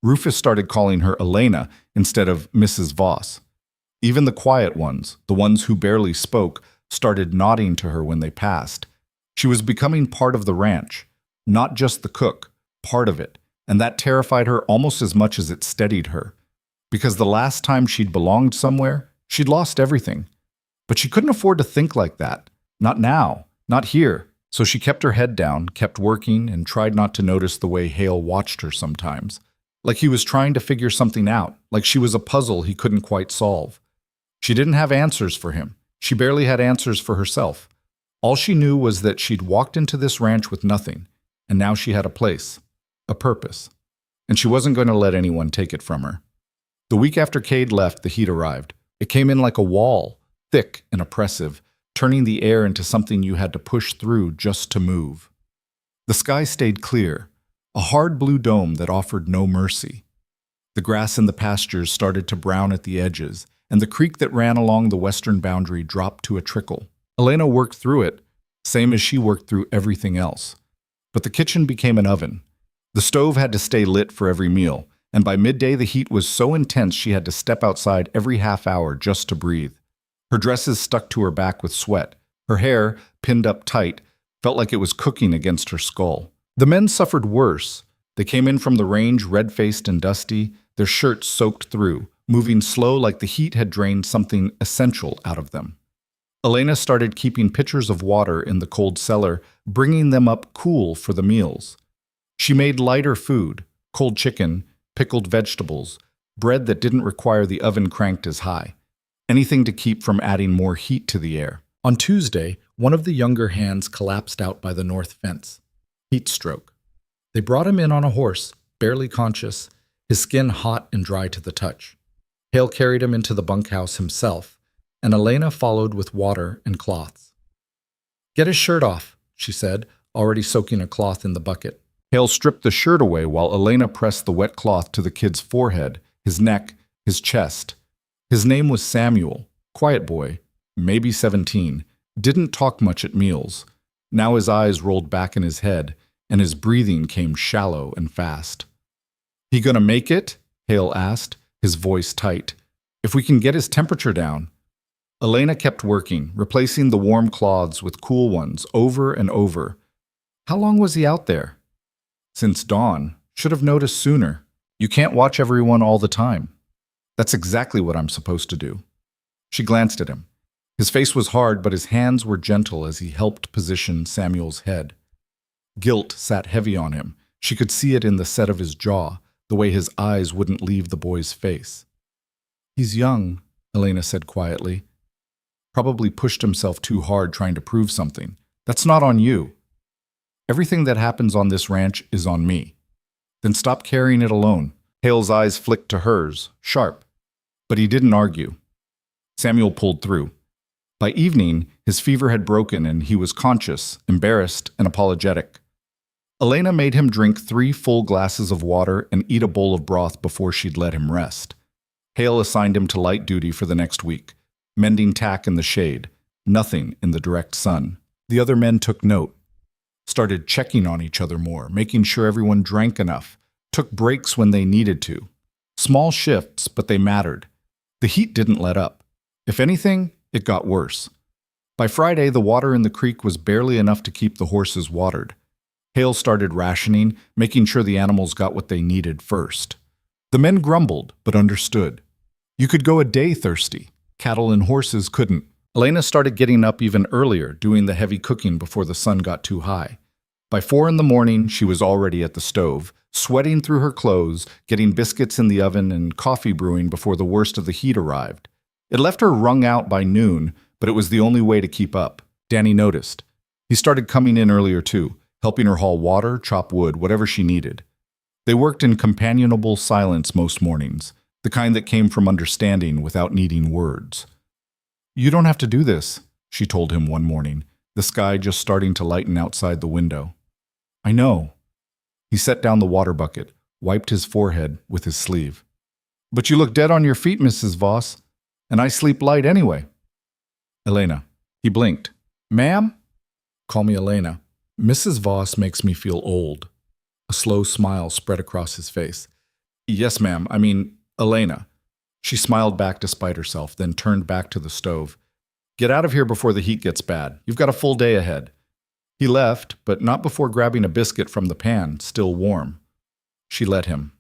Rufus started calling her Elena instead of Mrs. Voss. Even the quiet ones, the ones who barely spoke, started nodding to her when they passed. She was becoming part of the ranch, not just the cook, part of it, and that terrified her almost as much as it steadied her. Because the last time she'd belonged somewhere, she'd lost everything. But she couldn't afford to think like that. Not now, not here. So she kept her head down, kept working, and tried not to notice the way Hale watched her sometimes. Like he was trying to figure something out, like she was a puzzle he couldn't quite solve. She didn't have answers for him. She barely had answers for herself. All she knew was that she'd walked into this ranch with nothing, and now she had a place, a purpose. And she wasn't going to let anyone take it from her. The week after Cade left, the heat arrived. It came in like a wall, thick and oppressive, turning the air into something you had to push through just to move. The sky stayed clear, a hard blue dome that offered no mercy. The grass in the pastures started to brown at the edges, and the creek that ran along the western boundary dropped to a trickle. Elena worked through it, same as she worked through everything else. But the kitchen became an oven. The stove had to stay lit for every meal, and by midday the heat was so intense she had to step outside every half hour just to breathe. Her dresses stuck to her back with sweat. Her hair, pinned up tight, felt like it was cooking against her skull. The men suffered worse. They came in from the range red-faced and dusty, their shirts soaked through, moving slow like the heat had drained something essential out of them. Elena started keeping pitchers of water in the cold cellar, bringing them up cool for the meals. She made lighter food, cold chicken, pickled vegetables, bread that didn't require the oven cranked as high. Anything to keep from adding more heat to the air. On Tuesday, one of the younger hands collapsed out by the north fence. Heat stroke. They brought him in on a horse, barely conscious, his skin hot and dry to the touch. Hale carried him into the bunkhouse himself, and Elena followed with water and cloths. Get his shirt off, she said, already soaking a cloth in the bucket. Hale stripped the shirt away while Elena pressed the wet cloth to the kid's forehead, his neck, his chest. His name was Samuel, quiet boy, maybe 17, didn't talk much at meals. Now his eyes rolled back in his head, and his breathing came shallow and fast. He gonna make it? Hale asked, his voice tight. If we can get his temperature down, Elena kept working, replacing the warm cloths with cool ones over and over. How long was he out there? Since dawn. Should have noticed sooner. You can't watch everyone all the time. That's exactly what I'm supposed to do. She glanced at him. His face was hard, but his hands were gentle as he helped position Samuel's head. Guilt sat heavy on him. She could see it in the set of his jaw, the way his eyes wouldn't leave the boy's face. He's young, Elena said quietly. Probably pushed himself too hard trying to prove something. That's not on you. Everything that happens on this ranch is on me. Then stop carrying it alone. Hale's eyes flicked to hers, sharp. But he didn't argue. Samuel pulled through. By evening, his fever had broken and he was conscious, embarrassed, and apologetic. Elena made him drink 3 full glasses of water and eat a bowl of broth before she'd let him rest. Hale assigned him to light duty for the next week, mending tack in the shade, nothing in the direct sun. The other men took note, started checking on each other more, making sure everyone drank enough, took breaks when they needed to. Small shifts, but they mattered. The heat didn't let up. If anything, it got worse. By Friday, the water in the creek was barely enough to keep the horses watered. Hale started rationing, making sure the animals got what they needed first. The men grumbled, but understood. You could go a day thirsty. Cattle and horses couldn't. Elena started getting up even earlier, doing the heavy cooking before the sun got too high. By 4 in the morning, she was already at the stove, sweating through her clothes, getting biscuits in the oven and coffee brewing before the worst of the heat arrived. It left her wrung out by noon, but it was the only way to keep up. Danny noticed. He started coming in earlier too, helping her haul water, chop wood, whatever she needed. They worked in companionable silence most mornings, the kind that came from understanding without needing words. You don't have to do this, she told him one morning, the sky just starting to lighten outside the window. I know. He set down the water bucket, wiped his forehead with his sleeve. But you look dead on your feet, Mrs. Voss, and I sleep light anyway. Elena. He blinked. Ma'am? Call me Elena. Mrs. Voss makes me feel old. A slow smile spread across his face. Yes, ma'am. I mean, Elena. She smiled back despite herself, then turned back to the stove. Get out of here before the heat gets bad. You've got a full day ahead. He left, but not before grabbing a biscuit from the pan, still warm. She let him.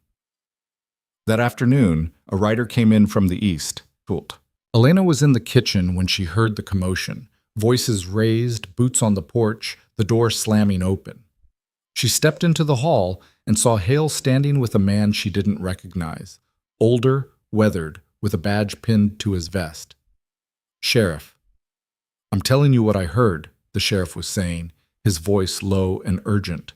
That afternoon, a rider came in from the east. Elena was in the kitchen when she heard the commotion. Voices raised, boots on the porch, the door slamming open. She stepped into the hall and saw Hale standing with a man she didn't recognize. Older, weathered, with a badge pinned to his vest. Sheriff. I'm telling you what I heard, the sheriff was saying, his voice low and urgent.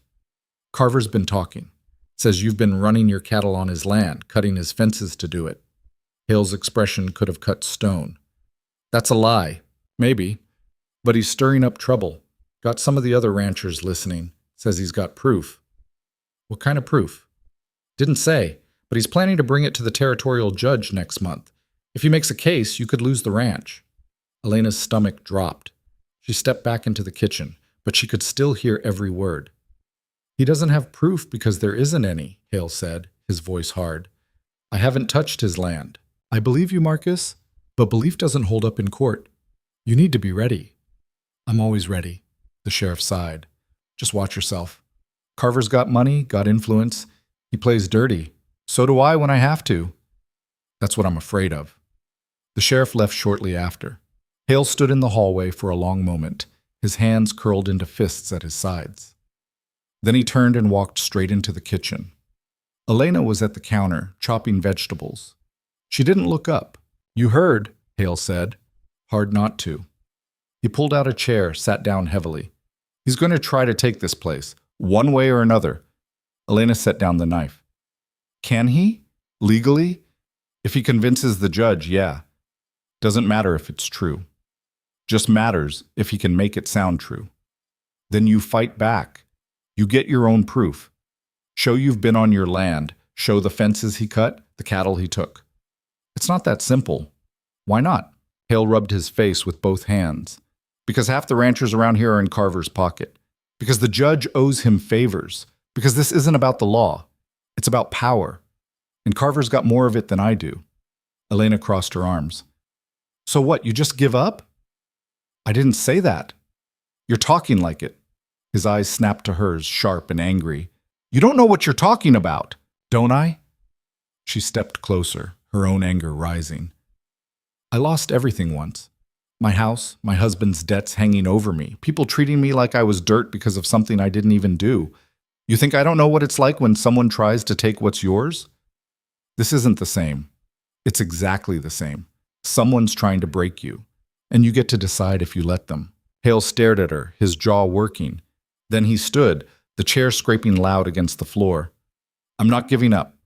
Carver's been talking. Says you've been running your cattle on his land, cutting his fences to do it. Hale's expression could have cut stone. That's a lie. Maybe. But he's stirring up trouble. Got some of the other ranchers listening. Says he's got proof. What kind of proof? Didn't say, but he's planning to bring it to the territorial judge next month. If he makes a case, you could lose the ranch. Elena's stomach dropped. She stepped back into the kitchen, but she could still hear every word. He doesn't have proof because there isn't any, Hale said, his voice hard. I haven't touched his land. I believe you, Marcus, but belief doesn't hold up in court. You need to be ready. I'm always ready, the sheriff sighed. Just watch yourself. Carver's got money, got influence. He plays dirty. So do I when I have to. That's what I'm afraid of. The sheriff left shortly after. Hale stood in the hallway for a long moment, his hands curled into fists at his sides. Then he turned and walked straight into the kitchen. Elena was at the counter, chopping vegetables. She didn't look up. You heard, Hale said. Hard not to. He pulled out a chair, sat down heavily. He's going to try to take this place, one way or another. Elena set down the knife. Can he? Legally? If he convinces the judge, yeah. Doesn't matter if it's true. Just matters if he can make it sound true. Then you fight back. You get your own proof. Show you've been on your land. Show the fences he cut, the cattle he took. It's not that simple. Why not? Hale rubbed his face with both hands. Because half the ranchers around here are in Carver's pocket. Because the judge owes him favors. Because this isn't about the law. It's about power. And Carver's got more of it than I do. Elena crossed her arms. So what, you just give up? I didn't say that. You're talking like it. His eyes snapped to hers, sharp and angry. You don't know what you're talking about, don't I? She stepped closer, her own anger rising. I lost everything once. My house, my husband's debts hanging over me, people treating me like I was dirt because of something I didn't even do. You think I don't know what it's like when someone tries to take what's yours? This isn't the same. It's exactly the same. Someone's trying to break you, and you get to decide if you let them. Hale stared at her, his jaw working. Then he stood, the chair scraping loud against the floor. I'm not giving up,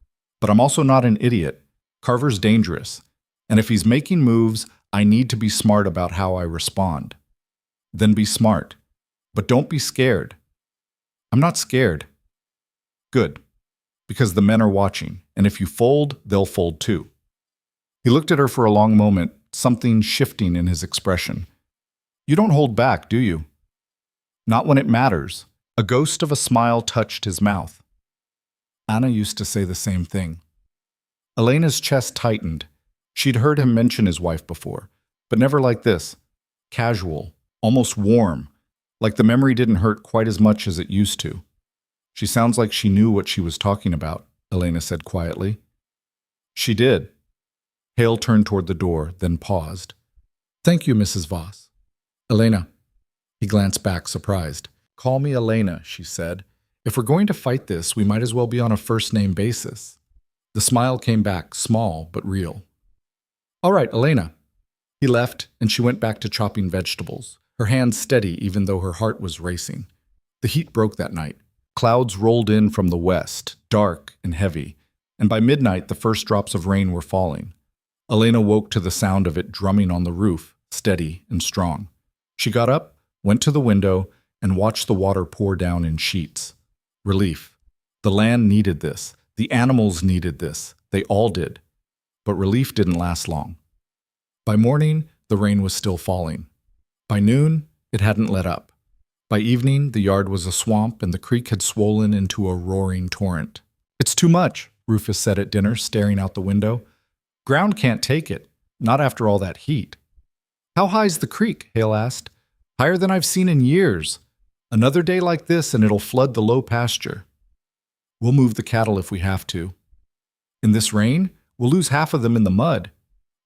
but I'm also not an idiot. Carver's dangerous, and if he's making moves, I need to be smart about how I respond. Then be smart, but don't be scared. I'm not scared. Good, because the men are watching, and if you fold, they'll fold too. He looked at her for a long moment, something shifting in his expression. You don't hold back, do you? Not when it matters. A ghost of a smile touched his mouth. Anna used to say the same thing. Elena's chest tightened. She'd heard him mention his wife before, but never like this. Casual, almost warm, like the memory didn't hurt quite as much as it used to. She sounds like she knew what she was talking about, Elena said quietly. She did. Hale turned toward the door, then paused. Thank you, Mrs. Voss. Elena. He glanced back, surprised. Call me Elena, she said. If we're going to fight this, we might as well be on a first-name basis. The smile came back, small but real. All right, Elena. He left, and she went back to chopping vegetables, her hands steady even though her heart was racing. The heat broke that night. Clouds rolled in from the west, dark and heavy, and by midnight the first drops of rain were falling. Elena woke to the sound of it drumming on the roof, steady and strong. She got up, went to the window, and watched the water pour down in sheets. Relief. The land needed this. The animals needed this. They all did. But relief didn't last long. By morning, the rain was still falling. By noon, it hadn't let up. By evening, the yard was a swamp and the creek had swollen into a roaring torrent. It's too much, Rufus said at dinner, staring out the window. Ground can't take it, not after all that heat. How high's the creek? Hale asked. Higher than I've seen in years. Another day like this and it'll flood the low pasture. We'll move the cattle if we have to. In this rain, we'll lose half of them in the mud.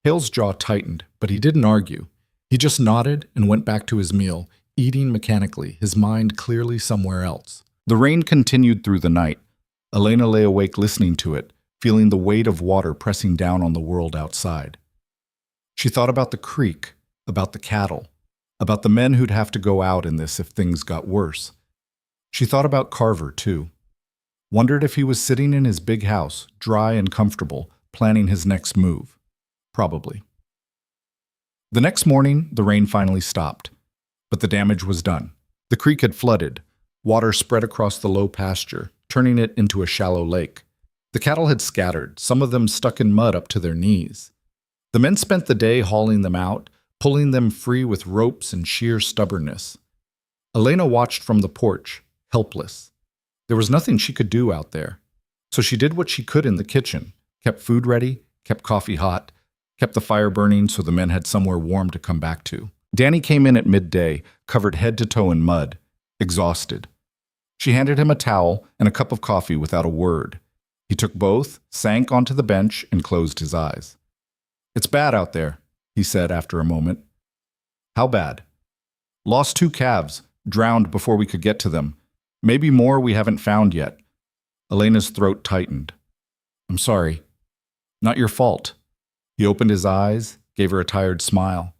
Hale's jaw tightened, but he didn't argue. He just nodded and went back to his meal, eating mechanically, his mind clearly somewhere else. The rain continued through the night. Elena lay awake listening to it, feeling the weight of water pressing down on the world outside. She thought about the creek, about the cattle, about the men who'd have to go out in this if things got worse. She thought about Carver, too. Wondered if he was sitting in his big house, dry and comfortable, planning his next move. Probably. The next morning, the rain finally stopped. But the damage was done. The creek had flooded. Water spread across the low pasture, turning it into a shallow lake. The cattle had scattered, some of them stuck in mud up to their knees. The men spent the day hauling them out, pulling them free with ropes and sheer stubbornness. Elena watched from the porch, helpless. There was nothing she could do out there. So she did what she could in the kitchen, kept food ready, kept coffee hot, kept the fire burning so the men had somewhere warm to come back to. Danny came in at midday, covered head to toe in mud, exhausted. She handed him a towel and a cup of coffee without a word. He took both, sank onto the bench, and closed his eyes. It's bad out there, he said after a moment. How bad? Lost 2 calves, drowned before we could get to them. Maybe more we haven't found yet. Elena's throat tightened. I'm sorry. Not your fault. He opened his eyes, gave her a tired smile.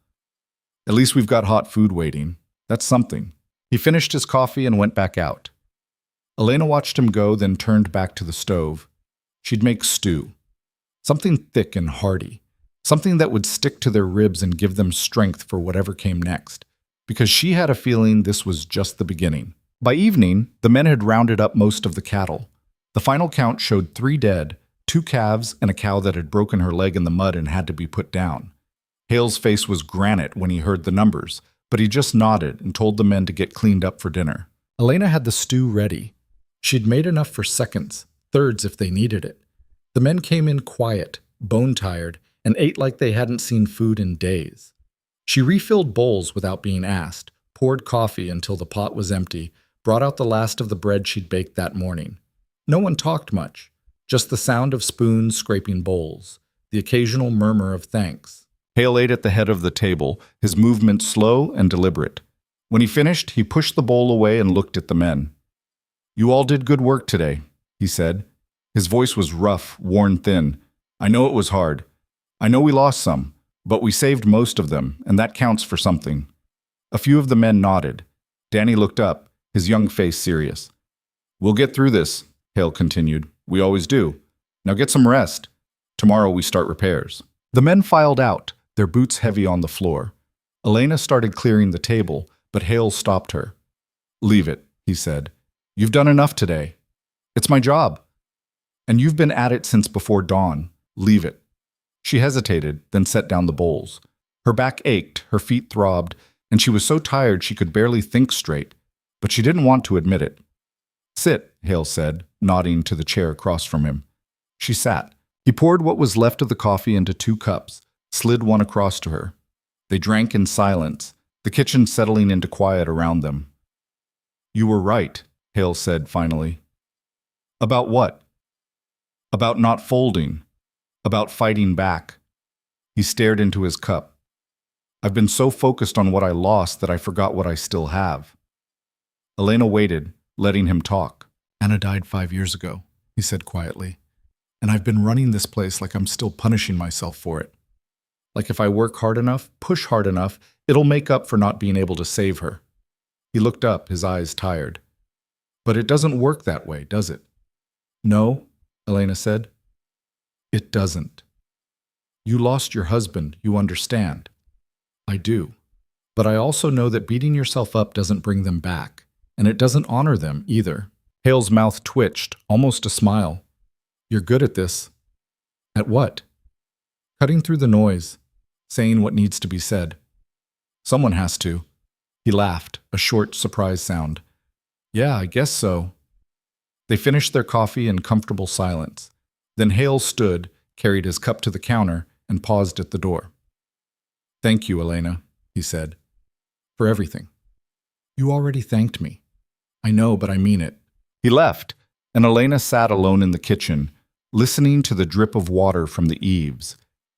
At least we've got hot food waiting. That's something. He finished his coffee and went back out. Elena watched him go, then turned back to the stove. She'd make stew. Something thick and hearty. Something that would stick to their ribs and give them strength for whatever came next. Because she had a feeling this was just the beginning. By evening, the men had rounded up most of the cattle. The final count showed 3 dead, 2 calves and a cow that had broken her leg in the mud and had to be put down. Hale's face was granite when he heard the numbers, but he just nodded and told the men to get cleaned up for dinner. Elena had the stew ready. She'd made enough for seconds, thirds if they needed it. The men came in quiet, bone-tired, and ate like they hadn't seen food in days. She refilled bowls without being asked, poured coffee until the pot was empty, brought out the last of the bread she'd baked that morning. No one talked much, just the sound of spoons scraping bowls, the occasional murmur of thanks. Hale ate at the head of the table, his movements slow and deliberate. When he finished, he pushed the bowl away and looked at the men. "You all did good work today," he said. His voice was rough, worn thin. "I know it was hard. I know we lost some, but we saved most of them, and that counts for something." A few of the men nodded. Danny looked up, his young face serious. "We'll get through this," Hale continued. "We always do. Now get some rest. Tomorrow we start repairs." The men filed out, their boots heavy on the floor. Elena started clearing the table, but Hale stopped her. "Leave it," he said. "You've done enough today. It's my job. And you've been at it since before dawn. Leave it." She hesitated, then set down the bowls. Her back ached, her feet throbbed, and she was so tired she could barely think straight, but she didn't want to admit it. "Sit," Hale said, nodding to the chair across from him. She sat. He poured what was left of the coffee into 2 cups, slid one across to her. They drank in silence, the kitchen settling into quiet around them. "You were right," Hale said finally. "About what?" "About not folding. About fighting back." He stared into his cup. "I've been so focused on what I lost that I forgot what I still have." Elena waited, letting him talk. "Anna died 5 years ago," he said quietly. "And I've been running this place like I'm still punishing myself for it. Like if I work hard enough, push hard enough, it'll make up for not being able to save her." He looked up, his eyes tired. "But it doesn't work that way, does it?" "No," Elena said. "It doesn't. You lost your husband, you understand. I do. But I also know that beating yourself up doesn't bring them back, and it doesn't honor them either." Hale's mouth twitched, almost a smile. "You're good at this." "At what?" "Cutting through the noise, saying what needs to be said." "Someone has to." He laughed, a short, surprised sound. "Yeah, I guess so." They finished their coffee in comfortable silence. Then Hale stood, carried his cup to the counter, and paused at the door. "Thank you, Elena," he said, "for everything." "You already thanked me." "I know, but I mean it." He left, and Elena sat alone in the kitchen, listening to the drip of water from the eaves,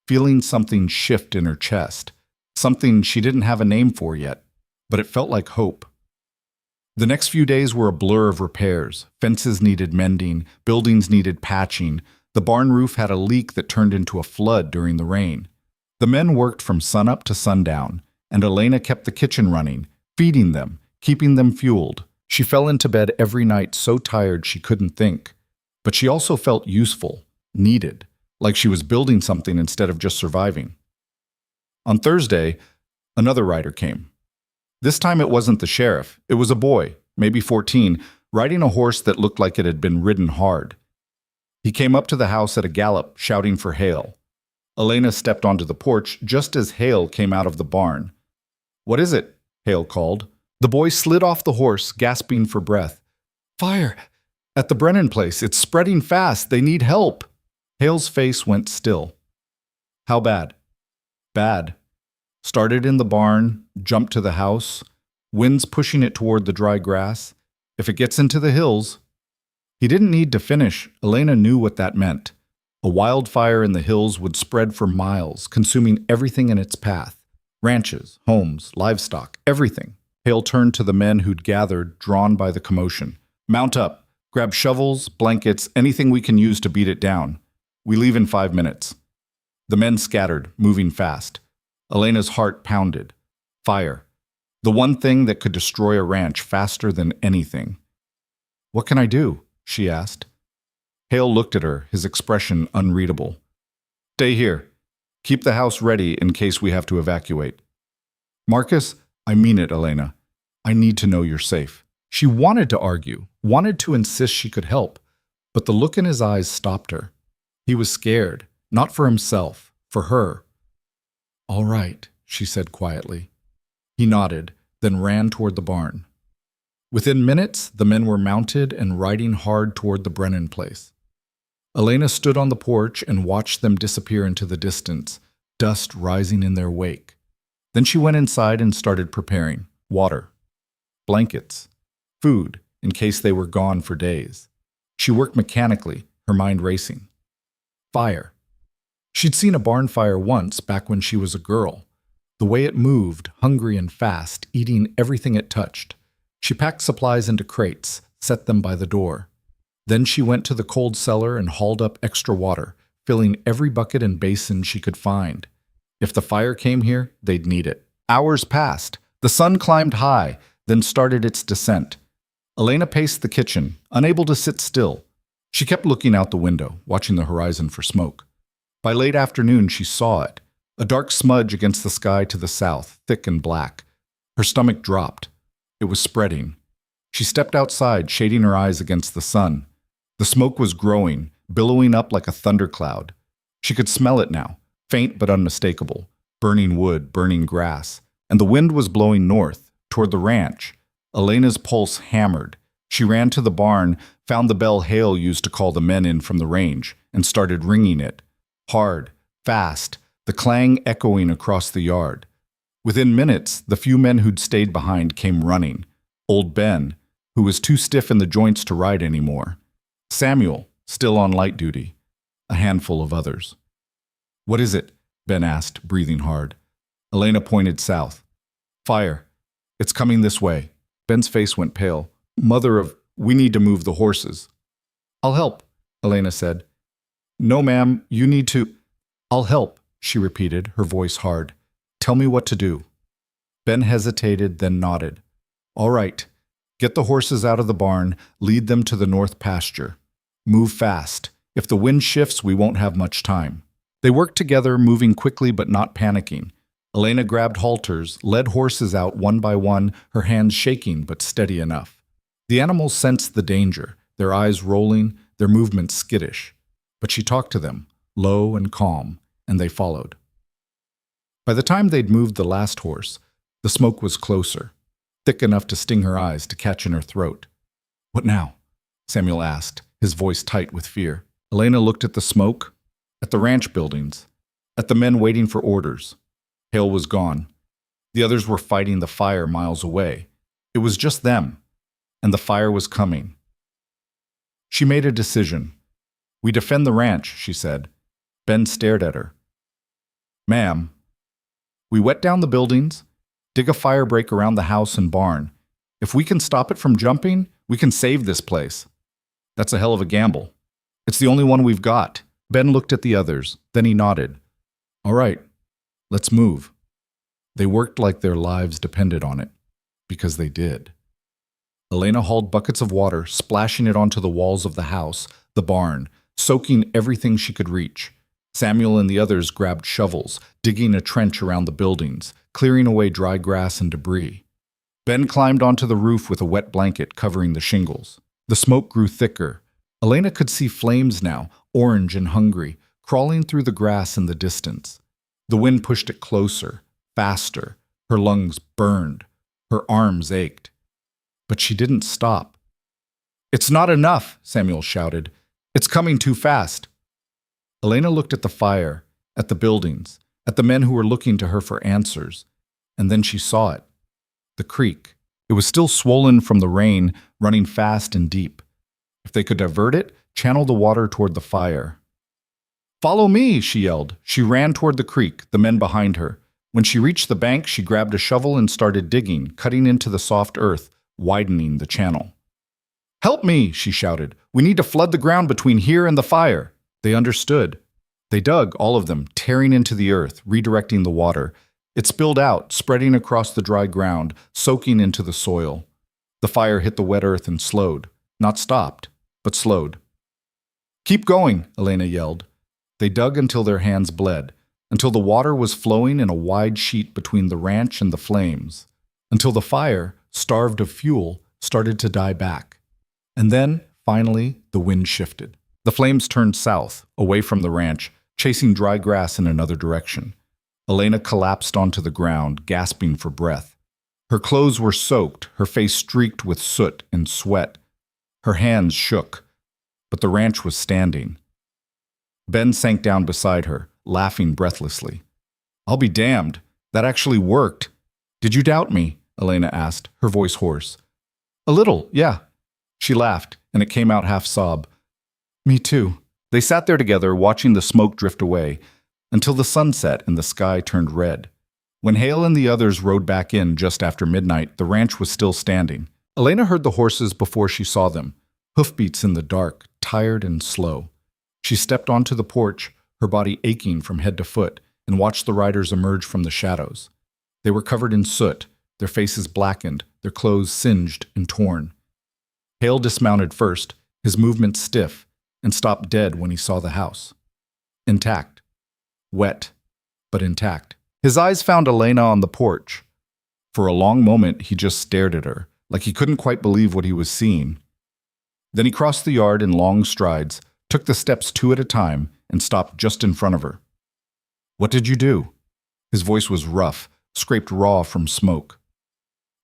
feeling something shift in her chest, something she didn't have a name for yet, but it felt like hope. The next few days were a blur of repairs. Fences needed mending, buildings needed patching. The barn roof had a leak that turned into a flood during the rain. The men worked from sunup to sundown, and Elena kept the kitchen running, feeding them, keeping them fueled. She fell into bed every night so tired she couldn't think. But she also felt useful, needed, like she was building something instead of just surviving. On Thursday, another rider came. This time it wasn't the sheriff. It was a boy, maybe 14, riding a horse that looked like it had been ridden hard. He came up to the house at a gallop, shouting for Hale. Elena stepped onto the porch just as Hale came out of the barn. "What is it?" Hale called. The boy slid off the horse, gasping for breath. "Fire! At the Brennan place. It's spreading fast. They need help." Hale's face went still. "How bad?" "Bad. Started in the barn, jumped to the house. Wind's pushing it toward the dry grass. If it gets into the hills..." He didn't need to finish. Elena knew what that meant. A wildfire in the hills would spread for miles, consuming everything in its path. Ranches, homes, livestock, everything. Hale turned to the men who'd gathered, drawn by the commotion. "Mount up. Grab shovels, blankets, anything we can use to beat it down. We leave in 5 minutes." The men scattered, moving fast. Elena's heart pounded. Fire. The one thing that could destroy a ranch faster than anything. "What can I do?" she asked. Hale looked at her, his expression unreadable. "Stay here. Keep the house ready in case we have to evacuate." "Marcus, I mean it, Elena. I need to know you're safe." She wanted to argue, wanted to insist she could help, but the look in his eyes stopped her. He was scared, not for himself, for her. "All right," she said quietly. He nodded, then ran toward the barn. Within minutes, the men were mounted and riding hard toward the Brennan place. Elena stood on the porch and watched them disappear into the distance, dust rising in their wake. Then she went inside and started preparing water, blankets, food, in case they were gone for days. She worked mechanically, her mind racing. Fire. She'd seen a barn fire once back when she was a girl. The way it moved, hungry and fast, eating everything it touched. She packed supplies into crates, set them by the door. Then she went to the cold cellar and hauled up extra water, filling every bucket and basin she could find. If the fire came here, they'd need it. Hours passed. The sun climbed high, then started its descent. Elena paced the kitchen, unable to sit still. She kept looking out the window, watching the horizon for smoke. By late afternoon, she saw it, a dark smudge against the sky to the south, thick and black. Her stomach dropped. It was spreading. She stepped outside, shading her eyes against the sun. The smoke was growing, billowing up like a thundercloud. She could smell it now, faint but unmistakable. Burning wood, burning grass. And the wind was blowing north, toward the ranch. Elena's pulse hammered. She ran to the barn, found the bell Hale used to call the men in from the range, and started ringing it. Hard, fast, the clang echoing across the yard. Within minutes, the few men who'd stayed behind came running. Old Ben, who was too stiff in the joints to ride anymore. Samuel, still on light duty. A handful of others. "What is it?" Ben asked, breathing hard. Elena pointed south. "Fire. It's coming this way." Ben's face went pale. "Mother of, we need to move the horses." "I'll help," Elena said. "No, ma'am, you need to—" "I'll help," she repeated, her voice hard. "Tell me what to do." Ben hesitated, then nodded. "All right. Get the horses out of the barn, lead them to the north pasture. Move fast. If the wind shifts, we won't have much time." They worked together, moving quickly but not panicking. Elena grabbed halters, led horses out one by one, her hands shaking but steady enough. The animals sensed the danger, their eyes rolling, their movements skittish. But she talked to them, low and calm, and they followed. By the time they'd moved the last horse, the smoke was closer, thick enough to sting her eyes, to catch in her throat. "What now?" Samuel asked, his voice tight with fear. Elena looked at the smoke, at the ranch buildings, at the men waiting for orders. Hale was gone. The others were fighting the fire miles away. It was just them, and the fire was coming. She made a decision. "We defend the ranch," she said. Ben stared at her. "Ma'am, we wet down the buildings, dig a fire break around the house and barn. If we can stop it from jumping, we can save this place. That's a hell of a gamble. It's the only one we've got." Ben looked at the others, then he nodded. "All right, let's move." They worked like their lives depended on it, because they did. Elena hauled buckets of water, splashing it onto the walls of the house, the barn, soaking everything she could reach. Samuel and the others grabbed shovels, digging a trench around the buildings, clearing away dry grass and debris. Ben climbed onto the roof with a wet blanket covering the shingles. The smoke grew thicker. Elena could see flames now, orange and hungry, crawling through the grass in the distance. The wind pushed it closer, faster. Her lungs burned. Her arms ached. But she didn't stop. "It's not enough," Samuel shouted. "It's coming too fast." Elena looked at the fire, at the buildings, at the men who were looking to her for answers. And then she saw it. The creek. It was still swollen from the rain, running fast and deep. If they could divert it, channel the water toward the fire. "Follow me," she yelled. She ran toward the creek, the men behind her. When she reached the bank, she grabbed a shovel and started digging, cutting into the soft earth, widening the channel. "Help me," she shouted. "We need to flood the ground between here and the fire." They understood. They dug, all of them, tearing into the earth, redirecting the water. It spilled out, spreading across the dry ground, soaking into the soil. The fire hit the wet earth and slowed. Not stopped, but slowed. "Keep going," Elena yelled. They dug until their hands bled, until the water was flowing in a wide sheet between the ranch and the flames, until the fire, starved of fuel, started to die back. And then, finally, the wind shifted. The flames turned south, away from the ranch, chasing dry grass in another direction. Elena collapsed onto the ground, gasping for breath. Her clothes were soaked, her face streaked with soot and sweat. Her hands shook, but the ranch was standing. Ben sank down beside her, laughing breathlessly. I'll be damned. That actually worked. Did you doubt me? Elena asked, her voice hoarse. A little, yeah. She laughed, and it came out half sob. Me too. They sat there together, watching the smoke drift away, until the sun set and the sky turned red. When Hale and the others rode back in just after midnight, the ranch was still standing. Elena heard the horses before she saw them, hoofbeats in the dark, tired and slow. She stepped onto the porch, her body aching from head to foot, and watched the riders emerge from the shadows. They were covered in soot, their faces blackened, their clothes singed and torn. Hale dismounted first, his movements stiff, and stopped dead when he saw the house. Intact. Wet, but intact. His eyes found Elena on the porch. For a long moment, he just stared at her, like he couldn't quite believe what he was seeing. Then he crossed the yard in long strides, took the steps 2 at a time, and stopped just in front of her. What did you do? His voice was rough, scraped raw from smoke.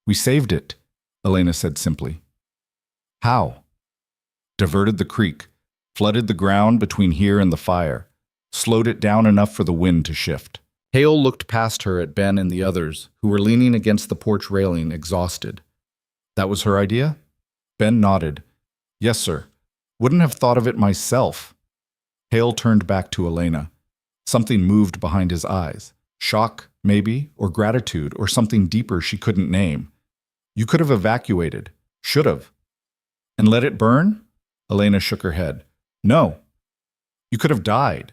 We saved it, Elena said simply. How? Diverted the creek, flooded the ground between here and the fire, slowed it down enough for the wind to shift. Hale looked past her at Ben and the others, who were leaning against the porch railing, exhausted. That was her idea? Ben nodded. Yes, sir. Wouldn't have thought of it myself. Hale turned back to Elena. Something moved behind his eyes. Shock, maybe, or gratitude, or something deeper she couldn't name. You could have evacuated. Should have. And let it burn? Elena shook her head. No. You could have died.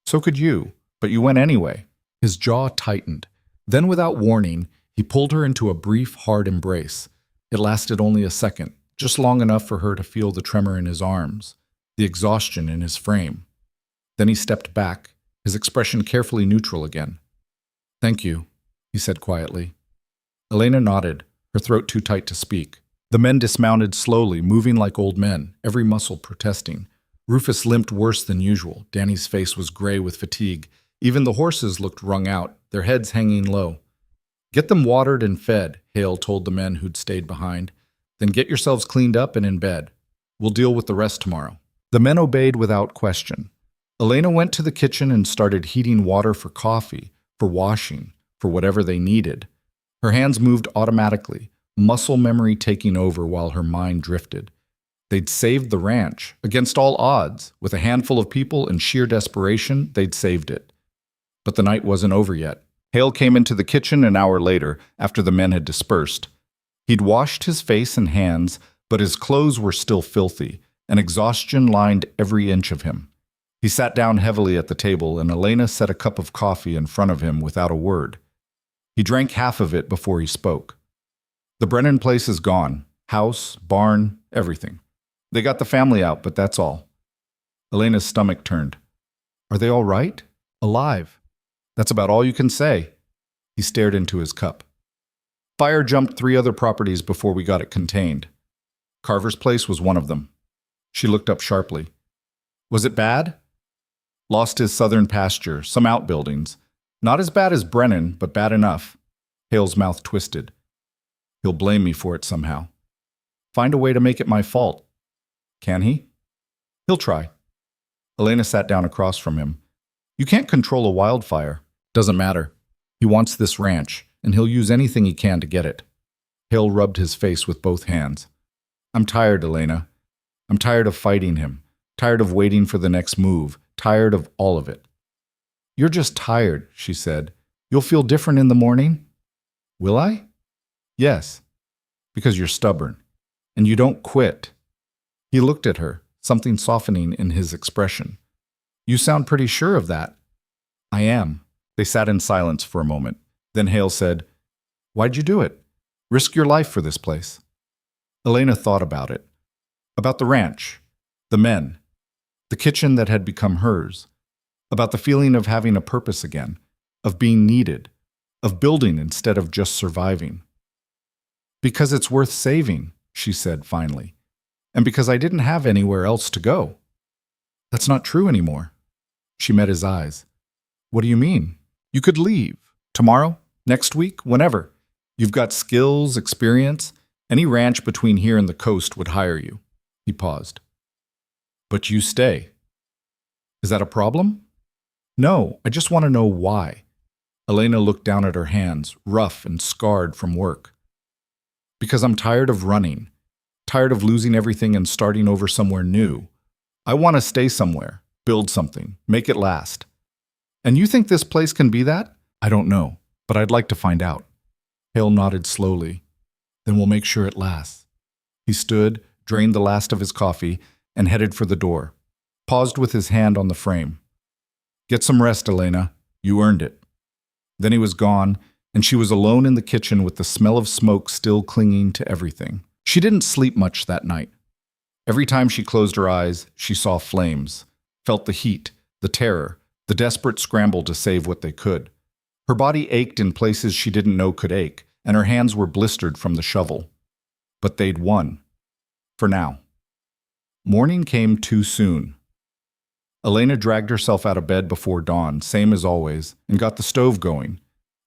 So could you, but you went anyway. His jaw tightened. Then, without warning, he pulled her into a brief, hard embrace. It lasted only a second, just long enough for her to feel the tremor in his arms, the exhaustion in his frame. Then he stepped back, his expression carefully neutral again. Thank you, he said quietly. Elena nodded, her throat too tight to speak. The men dismounted slowly, moving like old men, every muscle protesting. Rufus limped worse than usual. Danny's face was gray with fatigue. Even the horses looked wrung out, their heads hanging low. Get them watered and fed, Hale told the men who'd stayed behind. Then get yourselves cleaned up and in bed. We'll deal with the rest tomorrow. The men obeyed without question. Elena went to the kitchen and started heating water for coffee, for washing, for whatever they needed. Her hands moved automatically, muscle memory taking over while her mind drifted. They'd saved the ranch. Against all odds, with a handful of people and sheer desperation, they'd saved it. But the night wasn't over yet. Hale came into the kitchen an hour later, after the men had dispersed. He'd washed his face and hands, but his clothes were still filthy, and exhaustion lined every inch of him. He sat down heavily at the table, and Elena set a cup of coffee in front of him without a word. He drank half of it before he spoke. The Brennan place is gone. House, barn, everything. They got the family out, but that's all. Elena's stomach turned. Are they all right? Alive? That's about all you can say. He stared into his cup. Fire jumped 3 other properties before we got it contained. Carver's place was one of them. She looked up sharply. Was it bad? Lost his southern pasture, some outbuildings. Not as bad as Brennan, but bad enough. Hale's mouth twisted. He'll blame me for it somehow. Find a way to make it my fault. Can he? He'll try. Elena sat down across from him. You can't control a wildfire. Doesn't matter. He wants this ranch, and he'll use anything he can to get it. Hale rubbed his face with both hands. I'm tired, Elena. I'm tired of fighting him. Tired of waiting for the next move. Tired of all of it. You're just tired, she said. You'll feel different in the morning? Will I? Yes. Because you're stubborn. And you don't quit. He looked at her, something softening in his expression. You sound pretty sure of that. I am. They sat in silence for a moment. Then Hale said, Why'd you do it? Risk your life for this place. Elena thought about it. About the ranch. The men. The kitchen that had become hers. About the feeling of having a purpose again. Of being needed. Of building instead of just surviving. Because it's worth saving, she said finally. And because I didn't have anywhere else to go. That's not true anymore. She met his eyes. What do you mean? You could leave. Tomorrow? Next week? Whenever. You've got skills, experience. Any ranch between here and the coast would hire you. He paused. But you stay. Is that a problem? No, I just want to know why. Elena looked down at her hands, rough and scarred from work. Because I'm tired of running, tired of losing everything and starting over somewhere new. I want to stay somewhere, build something, make it last. And you think this place can be that? I don't know, but I'd like to find out. Hale nodded slowly. Then we'll make sure it lasts. He stood, drained the last of his coffee, and headed for the door. Paused with his hand on the frame. Get some rest, Elena. You earned it. Then he was gone, and she was alone in the kitchen with the smell of smoke still clinging to everything. She didn't sleep much that night. Every time she closed her eyes, she saw flames, felt the heat, the terror, the desperate scramble to save what they could. Her body ached in places she didn't know could ache, and her hands were blistered from the shovel. But they'd won. For now. Morning came too soon. Elena dragged herself out of bed before dawn, same as always, and got the stove going.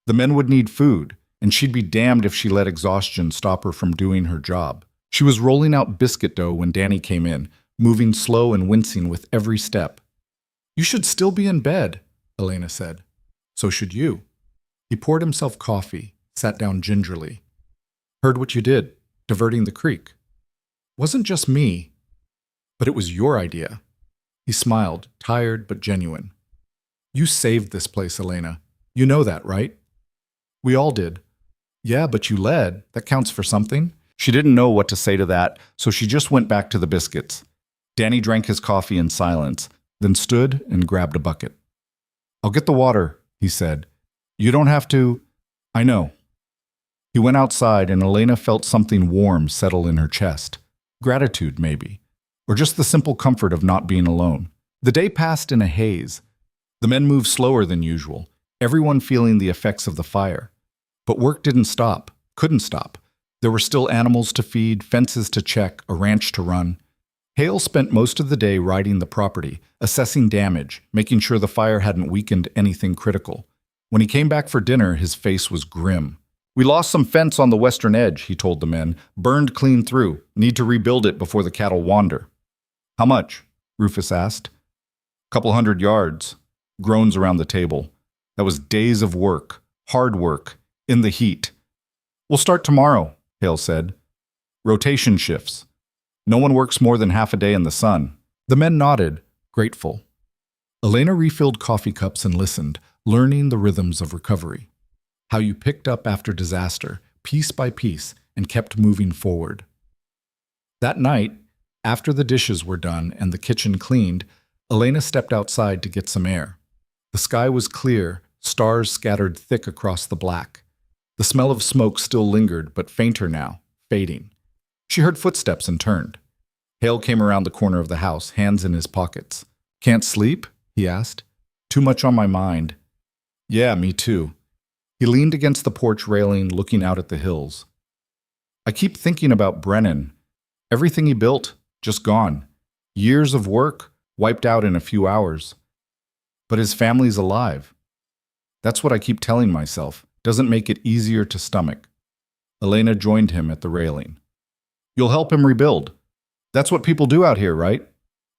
The men would need food, and she'd be damned if she let exhaustion stop her from doing her job. She was rolling out biscuit dough when Danny came in, moving slow and wincing with every step. You should still be in bed, Elena said. So should you. He poured himself coffee, sat down gingerly. Heard what you did, diverting the creek. Wasn't just me, but it was your idea. He smiled, tired but genuine. You saved this place, Elena. You know that, right? We all did. Yeah, but you led. That counts for something. She didn't know what to say to that, so she just went back to the biscuits. Danny drank his coffee in silence, then stood and grabbed a bucket. I'll get the water, he said. You don't have to. I know. He went outside, and Elena felt something warm settle in her chest. Gratitude, maybe. Or just the simple comfort of not being alone. The day passed in a haze. The men moved slower than usual, everyone feeling the effects of the fire. But work didn't stop, couldn't stop. There were still animals to feed, fences to check, a ranch to run. Hale spent most of the day riding the property, assessing damage, making sure the fire hadn't weakened anything critical. When he came back for dinner, his face was grim. We lost some fence on the western edge, he told the men. Burned clean through. Need to rebuild it before the cattle wander. How much? Rufus asked. Couple 100 yards. Groans around the table. That was days of work. Hard work. In the heat. We'll start tomorrow, Hale said. Rotation shifts. No one works more than half a day in the sun. The men nodded, grateful. Elena refilled coffee cups and listened, learning the rhythms of recovery. How you picked up after disaster, piece by piece, and kept moving forward. That night, after the dishes were done and the kitchen cleaned, Elena stepped outside to get some air. The sky was clear, stars scattered thick across the black. The smell of smoke still lingered, but fainter now, fading. She heard footsteps and turned. Hale came around the corner of the house, hands in his pockets. Can't sleep? He asked. Too much on my mind. Yeah, me too. He leaned against the porch railing, looking out at the hills. I keep thinking about Brennan. Everything he built, just gone. Years of work, wiped out in a few hours. But his family's alive. That's what I keep telling myself. Doesn't make it easier to stomach. Elena joined him at the railing. You'll help him rebuild. That's what people do out here, right?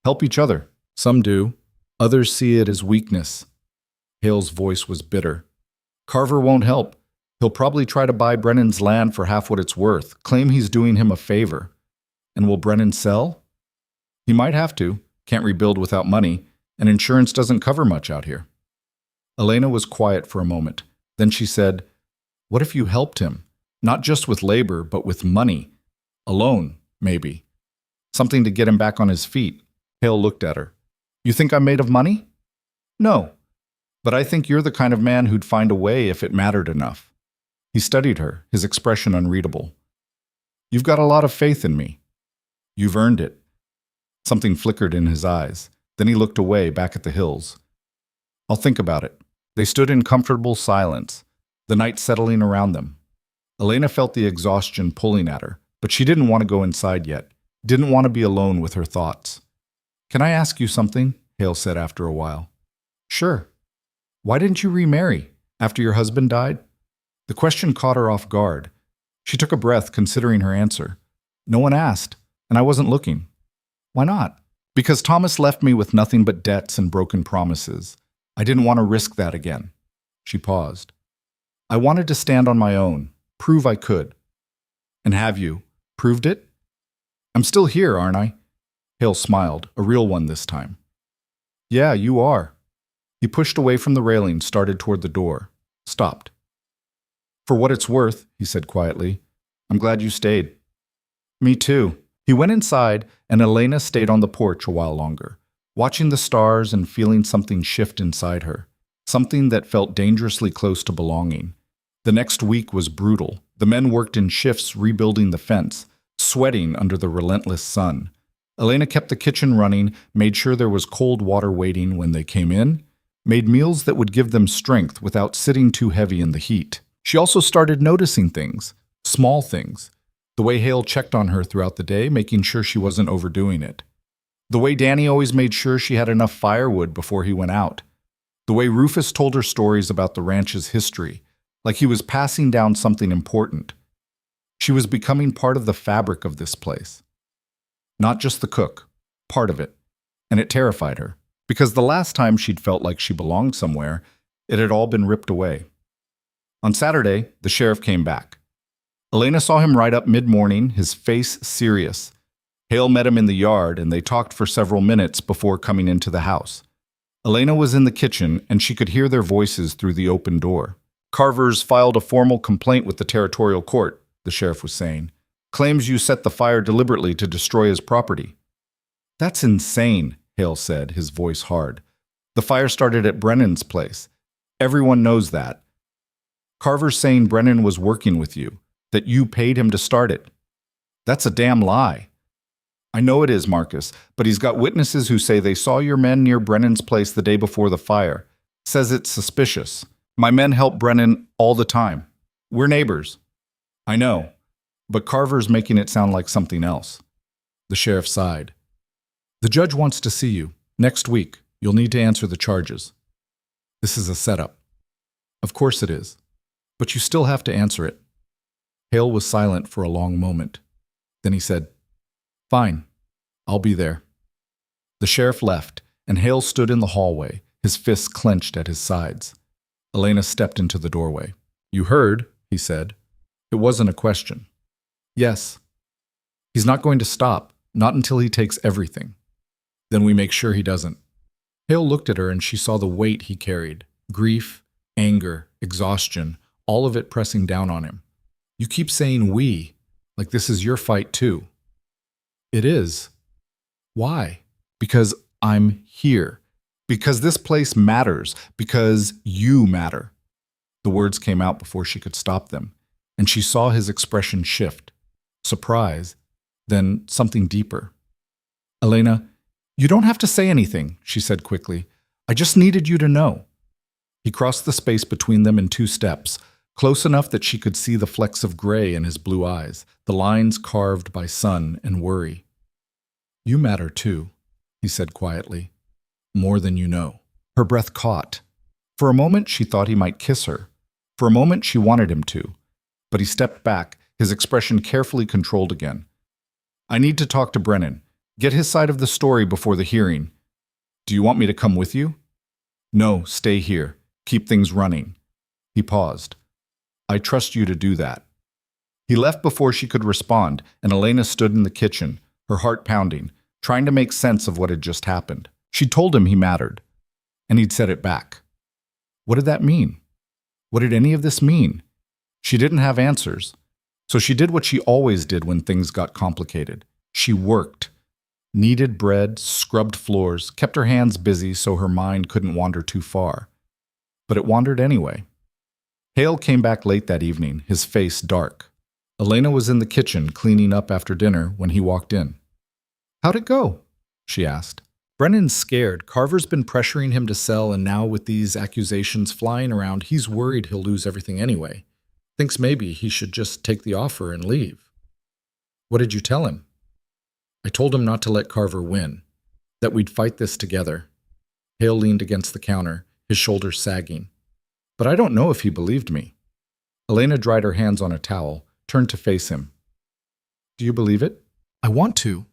Help each other. Some do. Others see it as weakness. Hale's voice was bitter. Carver won't help. He'll probably try to buy Brennan's land for half what it's worth, claim he's doing him a favor. And will Brennan sell? He might have to. Can't rebuild without money, and insurance doesn't cover much out here. Elena was quiet for a moment. Then she said, What if you helped him? Not just with labor, but with money. A loan, maybe. Something to get him back on his feet. Hale looked at her. You think I'm made of money? No. But I think you're the kind of man who'd find a way if it mattered enough. He studied her, his expression unreadable. You've got a lot of faith in me. You've earned it. Something flickered in his eyes. Then he looked away, back at the hills. I'll think about it. They stood in comfortable silence, the night settling around them. Elena felt the exhaustion pulling at her, but she didn't want to go inside yet, didn't want to be alone with her thoughts. Can I ask you something? Hale said after a while. Sure. Why didn't you remarry after your husband died? The question caught her off guard. She took a breath, considering her answer. No one asked, and I wasn't looking. Why not? Because Thomas left me with nothing but debts and broken promises. I didn't want to risk that again. She paused. I wanted to stand on my own, prove I could. And have you proved it? I'm still here, aren't I? Hale smiled, a real one this time. Yeah, you are. He pushed away from the railing, started toward the door, stopped. For what it's worth, he said quietly, I'm glad you stayed. Me too. He went inside, and Elena stayed on the porch a while longer, watching the stars and feeling something shift inside her, something that felt dangerously close to belonging. The next week was brutal. The men worked in shifts rebuilding the fence, sweating under the relentless sun. Elena kept the kitchen running, made sure there was cold water waiting when they came in, made meals that would give them strength without sitting too heavy in the heat. She also started noticing things, small things. The way Hale checked on her throughout the day, making sure she wasn't overdoing it. The way Danny always made sure she had enough firewood before he went out. The way Rufus told her stories about the ranch's history, like he was passing down something important. She was becoming part of the fabric of this place. Not just the cook, part of it. And it terrified her, because the last time she'd felt like she belonged somewhere, it had all been ripped away. On Saturday, the sheriff came back. Elena saw him ride up mid-morning, his face serious. Hale met him in the yard, and they talked for several minutes before coming into the house. Elena was in the kitchen, and she could hear their voices through the open door. Carver's filed a formal complaint with the territorial court, the sheriff was saying. Claims you set the fire deliberately to destroy his property. That's insane, Hale said, his voice hard. The fire started at Brennan's place. Everyone knows that. Carver's saying Brennan was working with you, that you paid him to start it. That's a damn lie. I know it is, Marcus, but he's got witnesses who say they saw your men near Brennan's place the day before the fire. Says it's suspicious. My men help Brennan all the time. We're neighbors. I know, but Carver's making it sound like something else. The sheriff sighed. The judge wants to see you. Next week, you'll need to answer the charges. This is a setup. Of course it is. But you still have to answer it. Hale was silent for a long moment. Then he said, Fine, I'll be there. The sheriff left, and Hale stood in the hallway, his fists clenched at his sides. Elena stepped into the doorway. You heard, he said. It wasn't a question. Yes. He's not going to stop, not until he takes everything. Then we make sure he doesn't. Hale looked at her, and she saw the weight he carried. Grief, anger, exhaustion, all of it pressing down on him. You keep saying we, like this is your fight too. It is. Why? Because I'm here. Because this place matters. Because you matter. The words came out before she could stop them, and she saw his expression shift. Surprise, then something deeper. Elena, you don't have to say anything, she said quickly. I just needed you to know. He crossed the space between them in 2 steps, close enough that she could see the flecks of gray in his blue eyes, the lines carved by sun and worry. You matter too, he said quietly. More than you know. Her breath caught. For a moment she thought he might kiss her. For a moment she wanted him to. But he stepped back, his expression carefully controlled again. I need to talk to Brennan. Get his side of the story before the hearing. Do you want me to come with you? No, stay here. Keep things running. He paused. I trust you to do that. He left before she could respond, and Elena stood in the kitchen, her heart pounding, trying to make sense of what had just happened. She told him he mattered, and he'd said it back. What did that mean? What did any of this mean? She didn't have answers, so she did what she always did when things got complicated. She worked. Kneaded bread, scrubbed floors, kept her hands busy so her mind couldn't wander too far. But it wandered anyway. Hale came back late that evening, his face dark. Elena was in the kitchen cleaning up after dinner when he walked in. How'd it go? She asked. Brennan's scared. Carver's been pressuring him to sell, and now with these accusations flying around, he's worried he'll lose everything anyway. Thinks maybe he should just take the offer and leave. What did you tell him? I told him not to let Carver win, that we'd fight this together. Hale leaned against the counter, his shoulders sagging. But I don't know if he believed me. Elena dried her hands on a towel, turned to face him. Do you believe it? I want to.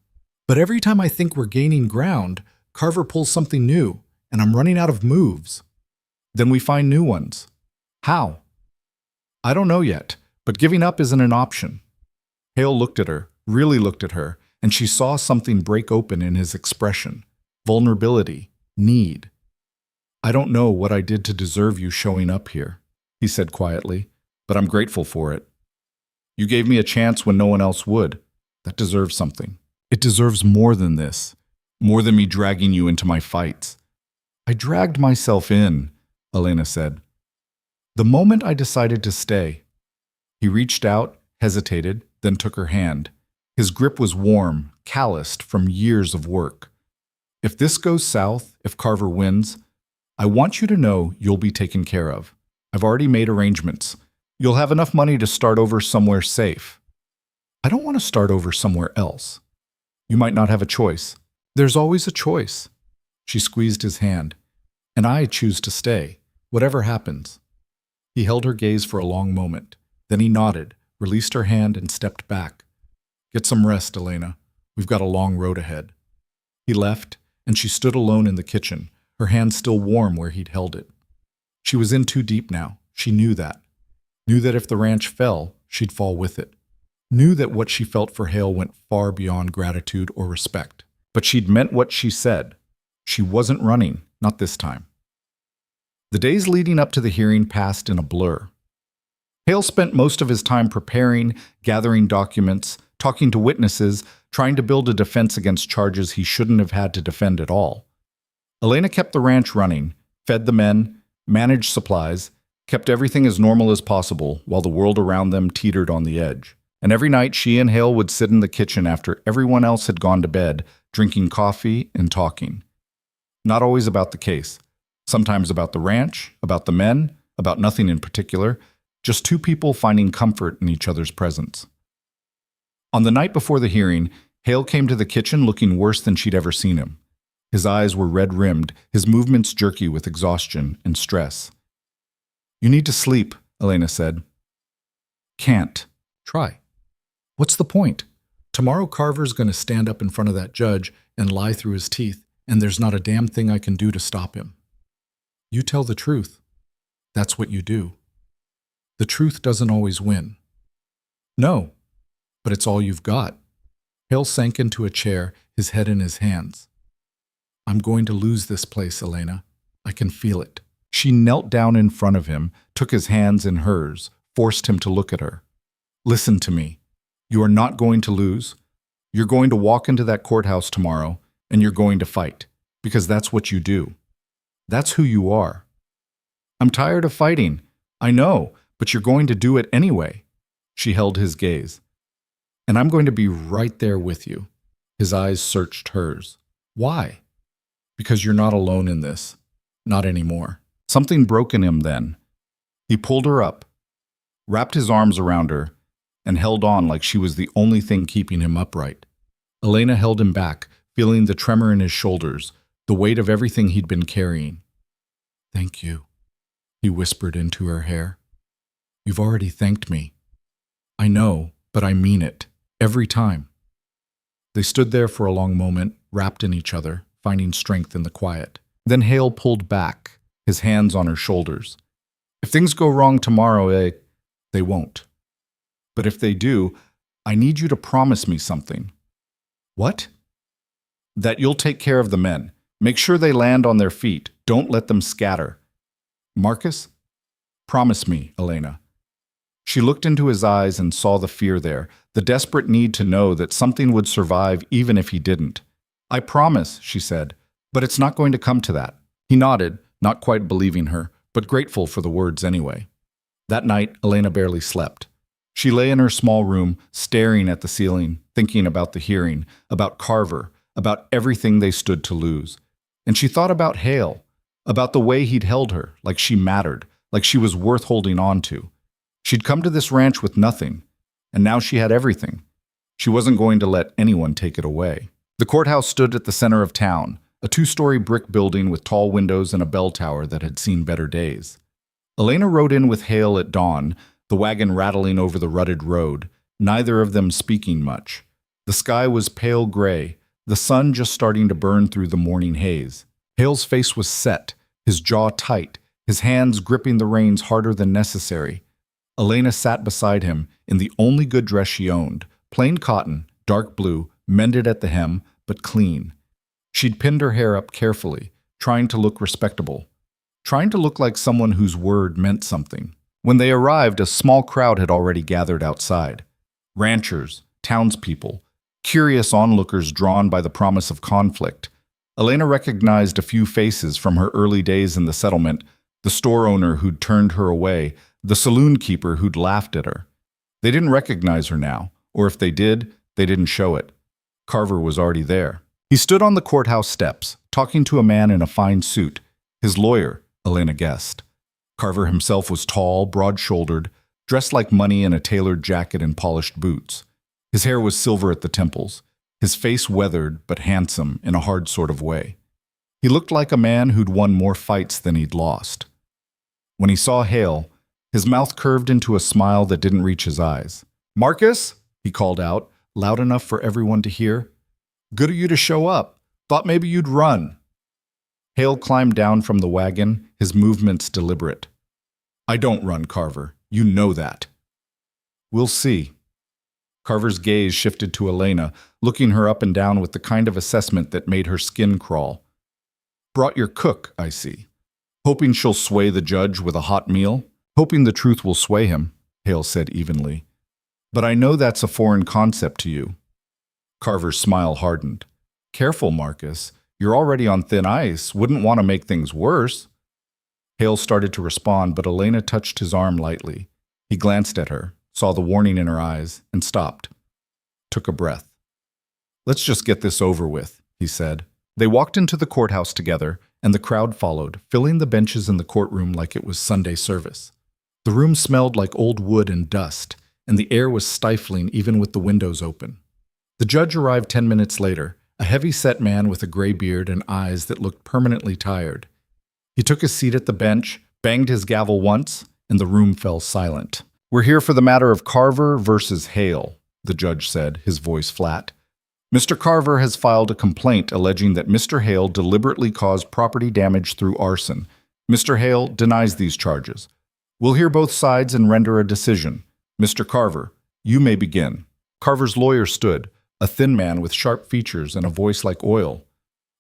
But every time I think we're gaining ground, Carver pulls something new, and I'm running out of moves. Then we find new ones. How? I don't know yet, but giving up isn't an option. Hale looked at her, really looked at her, and she saw something break open in his expression. Vulnerability, need. I don't know what I did to deserve you showing up here, he said quietly, but I'm grateful for it. You gave me a chance when no one else would. That deserves something. It deserves more than this, more than me dragging you into my fights. I dragged myself in, Elena said. The moment I decided to stay. He reached out, hesitated, then took her hand. His grip was warm, calloused from years of work. If this goes south, if Carver wins, I want you to know you'll be taken care of. I've already made arrangements. You'll have enough money to start over somewhere safe. I don't want to start over somewhere else. You might not have a choice. There's always a choice. She squeezed his hand. And I choose to stay, whatever happens. He held her gaze for a long moment. Then he nodded, released her hand, and stepped back. Get some rest, Elena. We've got a long road ahead. He left, and she stood alone in the kitchen, her hand still warm where he'd held it. She was in too deep now. She knew that. Knew that if the ranch fell, she'd fall with it. Knew that what she felt for Hale went far beyond gratitude or respect. But she'd meant what she said. She wasn't running, not this time. The days leading up to the hearing passed in a blur. Hale spent most of his time preparing, gathering documents, talking to witnesses, trying to build a defense against charges he shouldn't have had to defend at all. Elena kept the ranch running, fed the men, managed supplies, kept everything as normal as possible while the world around them teetered on the edge. And every night she and Hale would sit in the kitchen after everyone else had gone to bed, drinking coffee and talking. Not always about the case. Sometimes about the ranch, about the men, about nothing in particular, just two people finding comfort in each other's presence. On the night before the hearing, Hale came to the kitchen looking worse than she'd ever seen him. His eyes were red-rimmed, his movements jerky with exhaustion and stress. You need to sleep, Elena said. Can't. Try. What's the point? Tomorrow Carver's going to stand up in front of that judge and lie through his teeth, and there's not a damn thing I can do to stop him. You tell the truth. That's what you do. The truth doesn't always win. No, but it's all you've got. Hale sank into a chair, his head in his hands. I'm going to lose this place, Elena. I can feel it. She knelt down in front of him, took his hands in hers, forced him to look at her. Listen to me. You are not going to lose. You're going to walk into that courthouse tomorrow, and you're going to fight, because that's what you do. That's who you are. I'm tired of fighting. I know, but you're going to do it anyway. She held his gaze. And I'm going to be right there with you. His eyes searched hers. Why? Because you're not alone in this. Not anymore. Something broke in him then. He pulled her up, wrapped his arms around her, and held on like she was the only thing keeping him upright. Elena held him back, feeling the tremor in his shoulders, the weight of everything he'd been carrying. Thank you, he whispered into her hair. You've already thanked me. I know, but I mean it. Every time. They stood there for a long moment, wrapped in each other, finding strength in the quiet. Then Hale pulled back, his hands on her shoulders. If things go wrong tomorrow, they won't. But if they do, I need you to promise me something. What? That you'll take care of the men. Make sure they land on their feet. Don't let them scatter. Marcus? Promise me, Elena. She looked into his eyes and saw the fear there, the desperate need to know that something would survive even if he didn't. I promise, she said, but it's not going to come to that. He nodded, not quite believing her, but grateful for the words anyway. That night, Elena barely slept. She lay in her small room, staring at the ceiling, thinking about the hearing, about Carver, about everything they stood to lose. And she thought about Hale, about the way he'd held her, like she mattered, like she was worth holding on to. She'd come to this ranch with nothing, and now she had everything. She wasn't going to let anyone take it away. The courthouse stood at the center of town, a 2-story brick building with tall windows and a bell tower that had seen better days. Elena rode in with Hale at dawn, the wagon rattling over the rutted road, neither of them speaking much. The sky was pale gray, the sun just starting to burn through the morning haze. Hale's face was set, his jaw tight, his hands gripping the reins harder than necessary. Elena sat beside him in the only good dress she owned, plain cotton, dark blue, mended at the hem, but clean. She'd pinned her hair up carefully, trying to look respectable, trying to look like someone whose word meant something. When they arrived, a small crowd had already gathered outside. Ranchers, townspeople, curious onlookers drawn by the promise of conflict. Elena recognized a few faces from her early days in the settlement, the store owner who'd turned her away, the saloon keeper who'd laughed at her. They didn't recognize her now, or if they did, they didn't show it. Carver was already there. He stood on the courthouse steps, talking to a man in a fine suit, his lawyer, Elena guessed. Carver himself was tall, broad-shouldered, dressed like money in a tailored jacket and polished boots. His hair was silver at the temples, his face weathered but handsome in a hard sort of way. He looked like a man who'd won more fights than he'd lost. When he saw Hale, his mouth curved into a smile that didn't reach his eyes. "Marcus," he called out, loud enough for everyone to hear. "Good of you to show up. Thought maybe you'd run." Hale climbed down from the wagon, his movements deliberate. "I don't run, Carver. You know that." "We'll see." Carver's gaze shifted to Elena, looking her up and down with the kind of assessment that made her skin crawl. "Brought your cook, I see. Hoping she'll sway the judge with a hot meal? Hoping the truth will sway him," Hale said evenly. "But I know that's a foreign concept to you." Carver's smile hardened. "Careful, Marcus. You're already on thin ice. Wouldn't want to make things worse." Hale started to respond, but Elena touched his arm lightly. He glanced at her, saw the warning in her eyes, and stopped. Took a breath. "Let's just get this over with," he said. They walked into the courthouse together, and the crowd followed, filling the benches in the courtroom like it was Sunday service. The room smelled like old wood and dust, and the air was stifling even with the windows open. The judge arrived 10 minutes later, a heavy-set man with a gray beard and eyes that looked permanently tired. He took his seat at the bench, banged his gavel once, and the room fell silent. "We're here for the matter of Carver versus Hale," the judge said, his voice flat. "Mr. Carver has filed a complaint alleging that Mr. Hale deliberately caused property damage through arson. Mr. Hale denies these charges. We'll hear both sides and render a decision. Mr. Carver, you may begin." Carver's lawyer stood, a thin man with sharp features and a voice like oil.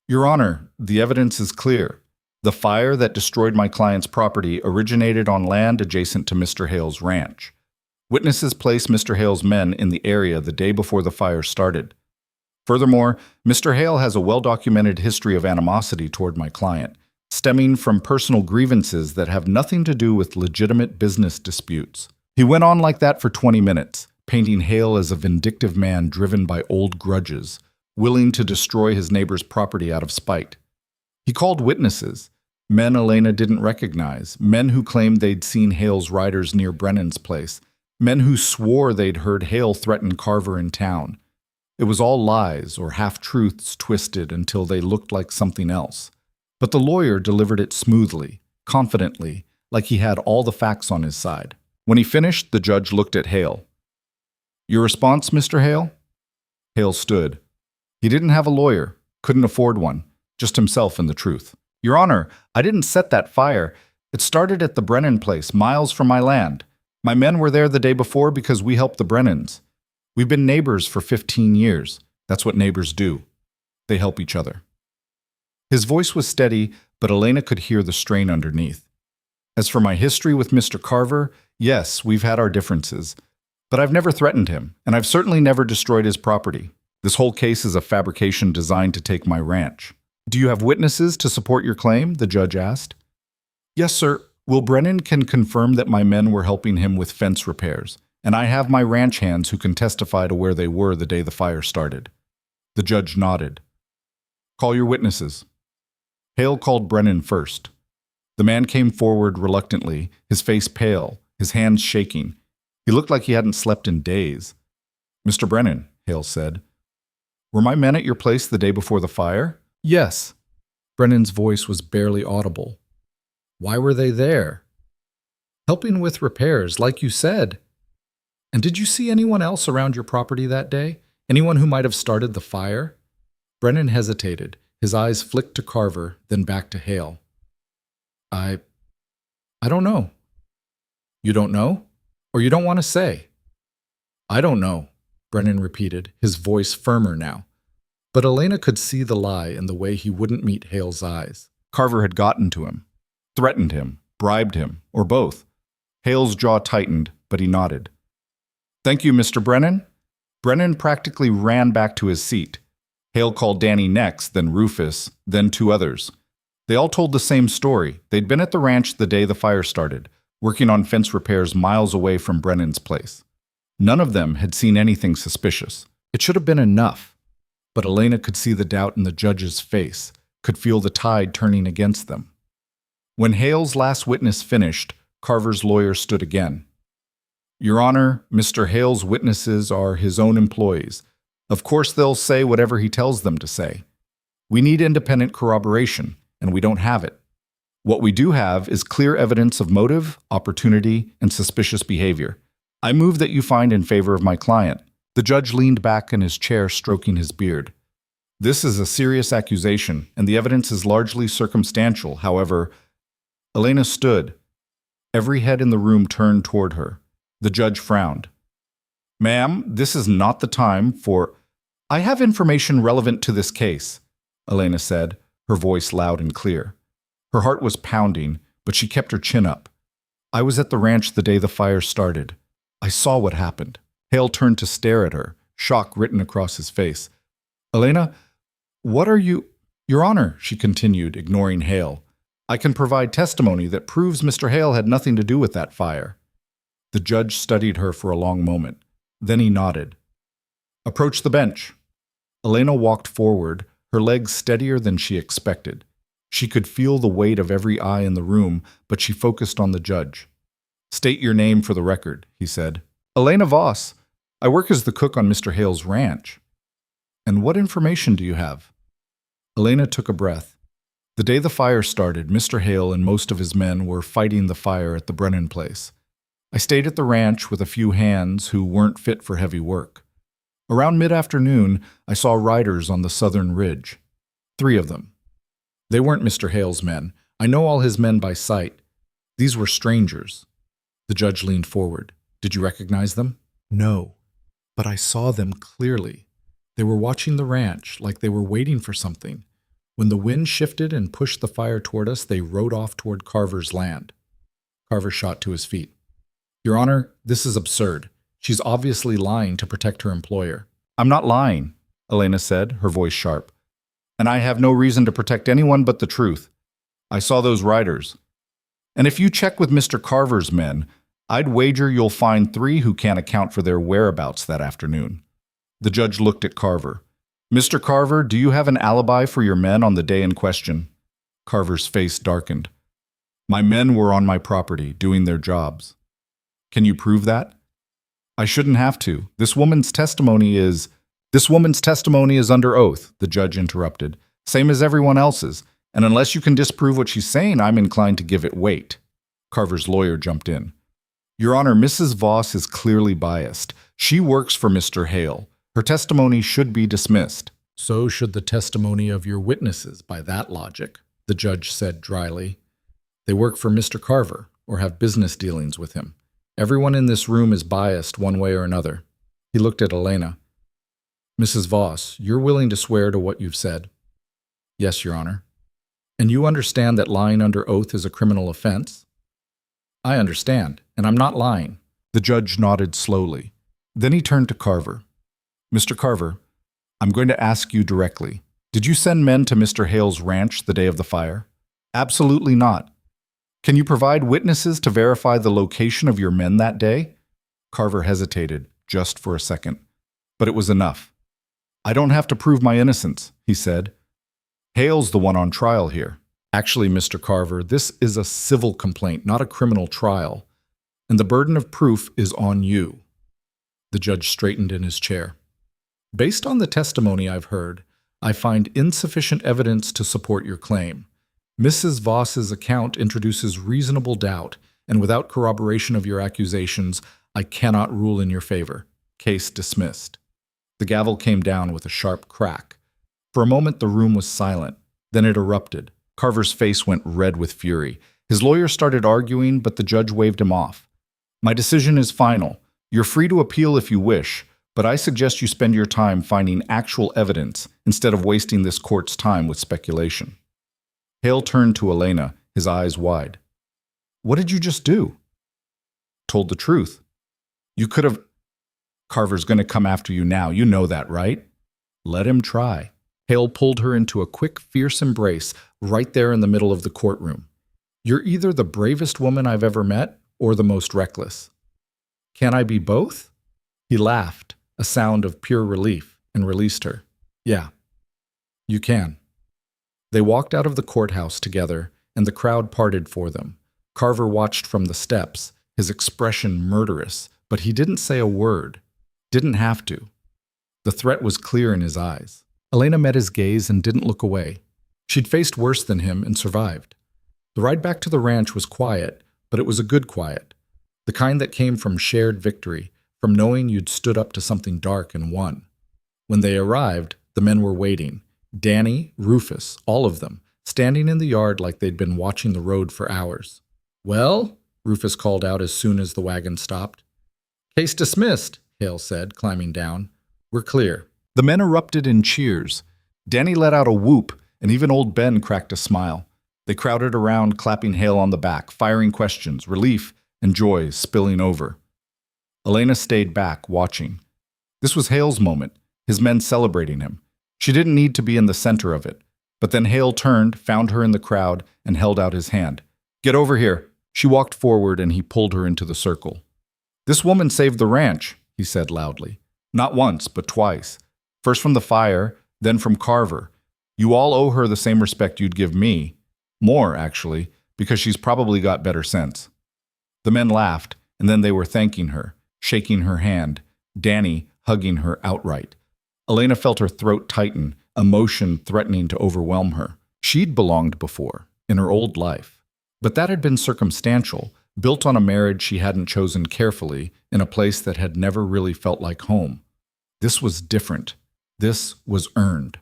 "Your Honor, the evidence is clear. The fire that destroyed my client's property originated on land adjacent to Mr. Hale's ranch. Witnesses placed Mr. Hale's men in the area the day before the fire started. Furthermore, Mr. Hale has a well-documented history of animosity toward my client, stemming from personal grievances that have nothing to do with legitimate business disputes." He went on like that for 20 minutes, painting Hale as a vindictive man driven by old grudges, willing to destroy his neighbor's property out of spite. He called witnesses, men Elena didn't recognize, men who claimed they'd seen Hale's riders near Brennan's place, men who swore they'd heard Hale threaten Carver in town. It was all lies or half-truths twisted until they looked like something else. But the lawyer delivered it smoothly, confidently, like he had all the facts on his side. When he finished, the judge looked at Hale. "Your response, Mr. Hale?" Hale stood. He didn't have a lawyer, couldn't afford one, just himself and the truth. "Your Honor, I didn't set that fire. It started at the Brennan place, miles from my land. My men were there the day before because we helped the Brennans. We've been neighbors for 15 years. That's what neighbors do. They help each other." His voice was steady, but Elena could hear the strain underneath. "As for my history with Mr. Carver, yes, we've had our differences. But I've never threatened him, and I've certainly never destroyed his property. This whole case is a fabrication designed to take my ranch." "Do you have witnesses to support your claim?" the judge asked. "Yes, sir. Will Brennan can confirm that my men were helping him with fence repairs, and I have my ranch hands who can testify to where they were the day the fire started." The judge nodded. "Call your witnesses." Hale called Brennan first. The man came forward reluctantly, his face pale, his hands shaking. He looked like he hadn't slept in days. "Mr. Brennan," Hale said, "were my men at your place the day before the fire?" "Yes." Brennan's voice was barely audible. "Why were they there?" "Helping with repairs, like you said." "And did you see anyone else around your property that day? Anyone who might have started the fire?" Brennan hesitated. His eyes flicked to Carver, then back to Hale. I don't know. You don't know? Or you don't want to say? I don't know, Brennan repeated, his voice firmer now. But Elena could see the lie in the way he wouldn't meet Hale's eyes. Carver had gotten to him, threatened him, bribed him, or both. Hale's jaw tightened, but he nodded. Thank you, Mr. Brennan. Brennan practically ran back to his seat. Hale called Danny next, then Rufus, then two others. They all told the same story. They'd been at the ranch the day the fire started, working on fence repairs miles away from Brennan's place. None of them had seen anything suspicious. It should have been enough. But Elena could see the doubt in the judge's face, could feel the tide turning against them. When Hale's last witness finished, Carver's lawyer stood again. Your Honor, Mr. Hale's witnesses are his own employees. Of course they'll say whatever he tells them to say. We need independent corroboration, and we don't have it. What we do have is clear evidence of motive, opportunity, and suspicious behavior. I move that you find in favor of my client. The judge leaned back in his chair, stroking his beard. This is a serious accusation, and the evidence is largely circumstantial. However, Elena stood. Every head in the room turned toward her. The judge frowned. Ma'am, this is not the time for... I have information relevant to this case, Elena said, her voice loud and clear. Her heart was pounding, but she kept her chin up. I was at the ranch the day the fire started. I saw what happened. Hale turned to stare at her, shock written across his face. Elena, what are you... Your Honor, she continued, ignoring Hale. I can provide testimony that proves Mr. Hale had nothing to do with that fire. The judge studied her for a long moment. Then he nodded. Approach the bench. Elena walked forward, her legs steadier than she expected. She could feel the weight of every eye in the room, but she focused on the judge. State your name for the record, he said. Elena Voss. I work as the cook on Mr. Hale's ranch. And what information do you have? Elena took a breath. The day the fire started, Mr. Hale and most of his men were fighting the fire at the Brennan place. I stayed at the ranch with a few hands who weren't fit for heavy work. Around mid-afternoon, I saw riders on the southern ridge. 3 of them. They weren't Mr. Hale's men. I know all his men by sight. These were strangers. The judge leaned forward. Did you recognize them? No. But I saw them clearly. They were watching the ranch, like they were waiting for something. When the wind shifted and pushed the fire toward us, they rode off toward Carver's land. Carver shot to his feet. Your Honor, this is absurd. She's obviously lying to protect her employer. I'm not lying, Elena said, her voice sharp. And I have no reason to protect anyone but the truth. I saw those riders. And if you check with Mr. Carver's men, I'd wager you'll find 3 who can't account for their whereabouts that afternoon. The judge looked at Carver. Mr. Carver, do you have an alibi for your men on the day in question? Carver's face darkened. My men were on my property, doing their jobs. Can you prove that? I shouldn't have to. This woman's testimony is under oath, the judge interrupted. Same as everyone else's. And unless you can disprove what she's saying, I'm inclined to give it weight. Carver's lawyer jumped in. Your Honor, Mrs. Voss is clearly biased. She works for Mr. Hale. Her testimony should be dismissed. So should the testimony of your witnesses, by that logic, the judge said dryly. They work for Mr. Carver, or have business dealings with him. Everyone in this room is biased one way or another. He looked at Elena. Mrs. Voss, you're willing to swear to what you've said? Yes, Your Honor. And you understand that lying under oath is a criminal offense? I understand, and I'm not lying. The judge nodded slowly. Then he turned to Carver. Mr. Carver, I'm going to ask you directly. Did you send men to Mr. Hale's ranch the day of the fire? Absolutely not. Can you provide witnesses to verify the location of your men that day? Carver hesitated, just for a second. But it was enough. I don't have to prove my innocence, he said. Hale's the one on trial here. Actually, Mr. Carver, this is a civil complaint, not a criminal trial. And the burden of proof is on you. The judge straightened in his chair. Based on the testimony I've heard, I find insufficient evidence to support your claim. Mrs. Voss's account introduces reasonable doubt, and without corroboration of your accusations, I cannot rule in your favor. Case dismissed. The gavel came down with a sharp crack. For a moment, the room was silent. Then it erupted. Carver's face went red with fury. His lawyer started arguing, but the judge waved him off. My decision is final. You're free to appeal if you wish, but I suggest you spend your time finding actual evidence instead of wasting this court's time with speculation. Hale turned to Elena, his eyes wide. What did you just do? Told the truth. You could have... Carver's going to come after you now. You know that, right? Let him try. Hale pulled her into a quick, fierce embrace right there in the middle of the courtroom. You're either the bravest woman I've ever met or the most reckless. Can I be both? He laughed, a sound of pure relief, and released her. Yeah, you can. They walked out of the courthouse together, and the crowd parted for them. Carver watched from the steps, his expression murderous, but he didn't say a word. Didn't have to. The threat was clear in his eyes. Elena met his gaze and didn't look away. She'd faced worse than him and survived. The ride back to the ranch was quiet, but it was a good quiet. The kind that came from shared victory, from knowing you'd stood up to something dark and won. When they arrived, the men were waiting. Danny, Rufus, all of them, standing in the yard like they'd been watching the road for hours. Well, Rufus called out as soon as the wagon stopped. Case dismissed, Hale said, climbing down. We're clear. The men erupted in cheers. Danny let out a whoop, and even old Ben cracked a smile. They crowded around, clapping Hale on the back, firing questions, relief, and joy spilling over. Elena stayed back, watching. This was Hale's moment, his men celebrating him. She didn't need to be in the center of it. But then Hale turned, found her in the crowd, and held out his hand. Get over here. She walked forward, and he pulled her into the circle. This woman saved the ranch, he said loudly. Not once, but twice. First from the fire, then from Carver. You all owe her the same respect you'd give me. More, actually, because she's probably got better sense. The men laughed, and then they were thanking her, shaking her hand, Danny hugging her outright. Elena felt her throat tighten, emotion threatening to overwhelm her. She'd belonged before, in her old life. But that had been circumstantial, built on a marriage she hadn't chosen carefully, in a place that had never really felt like home. This was different. This was earned.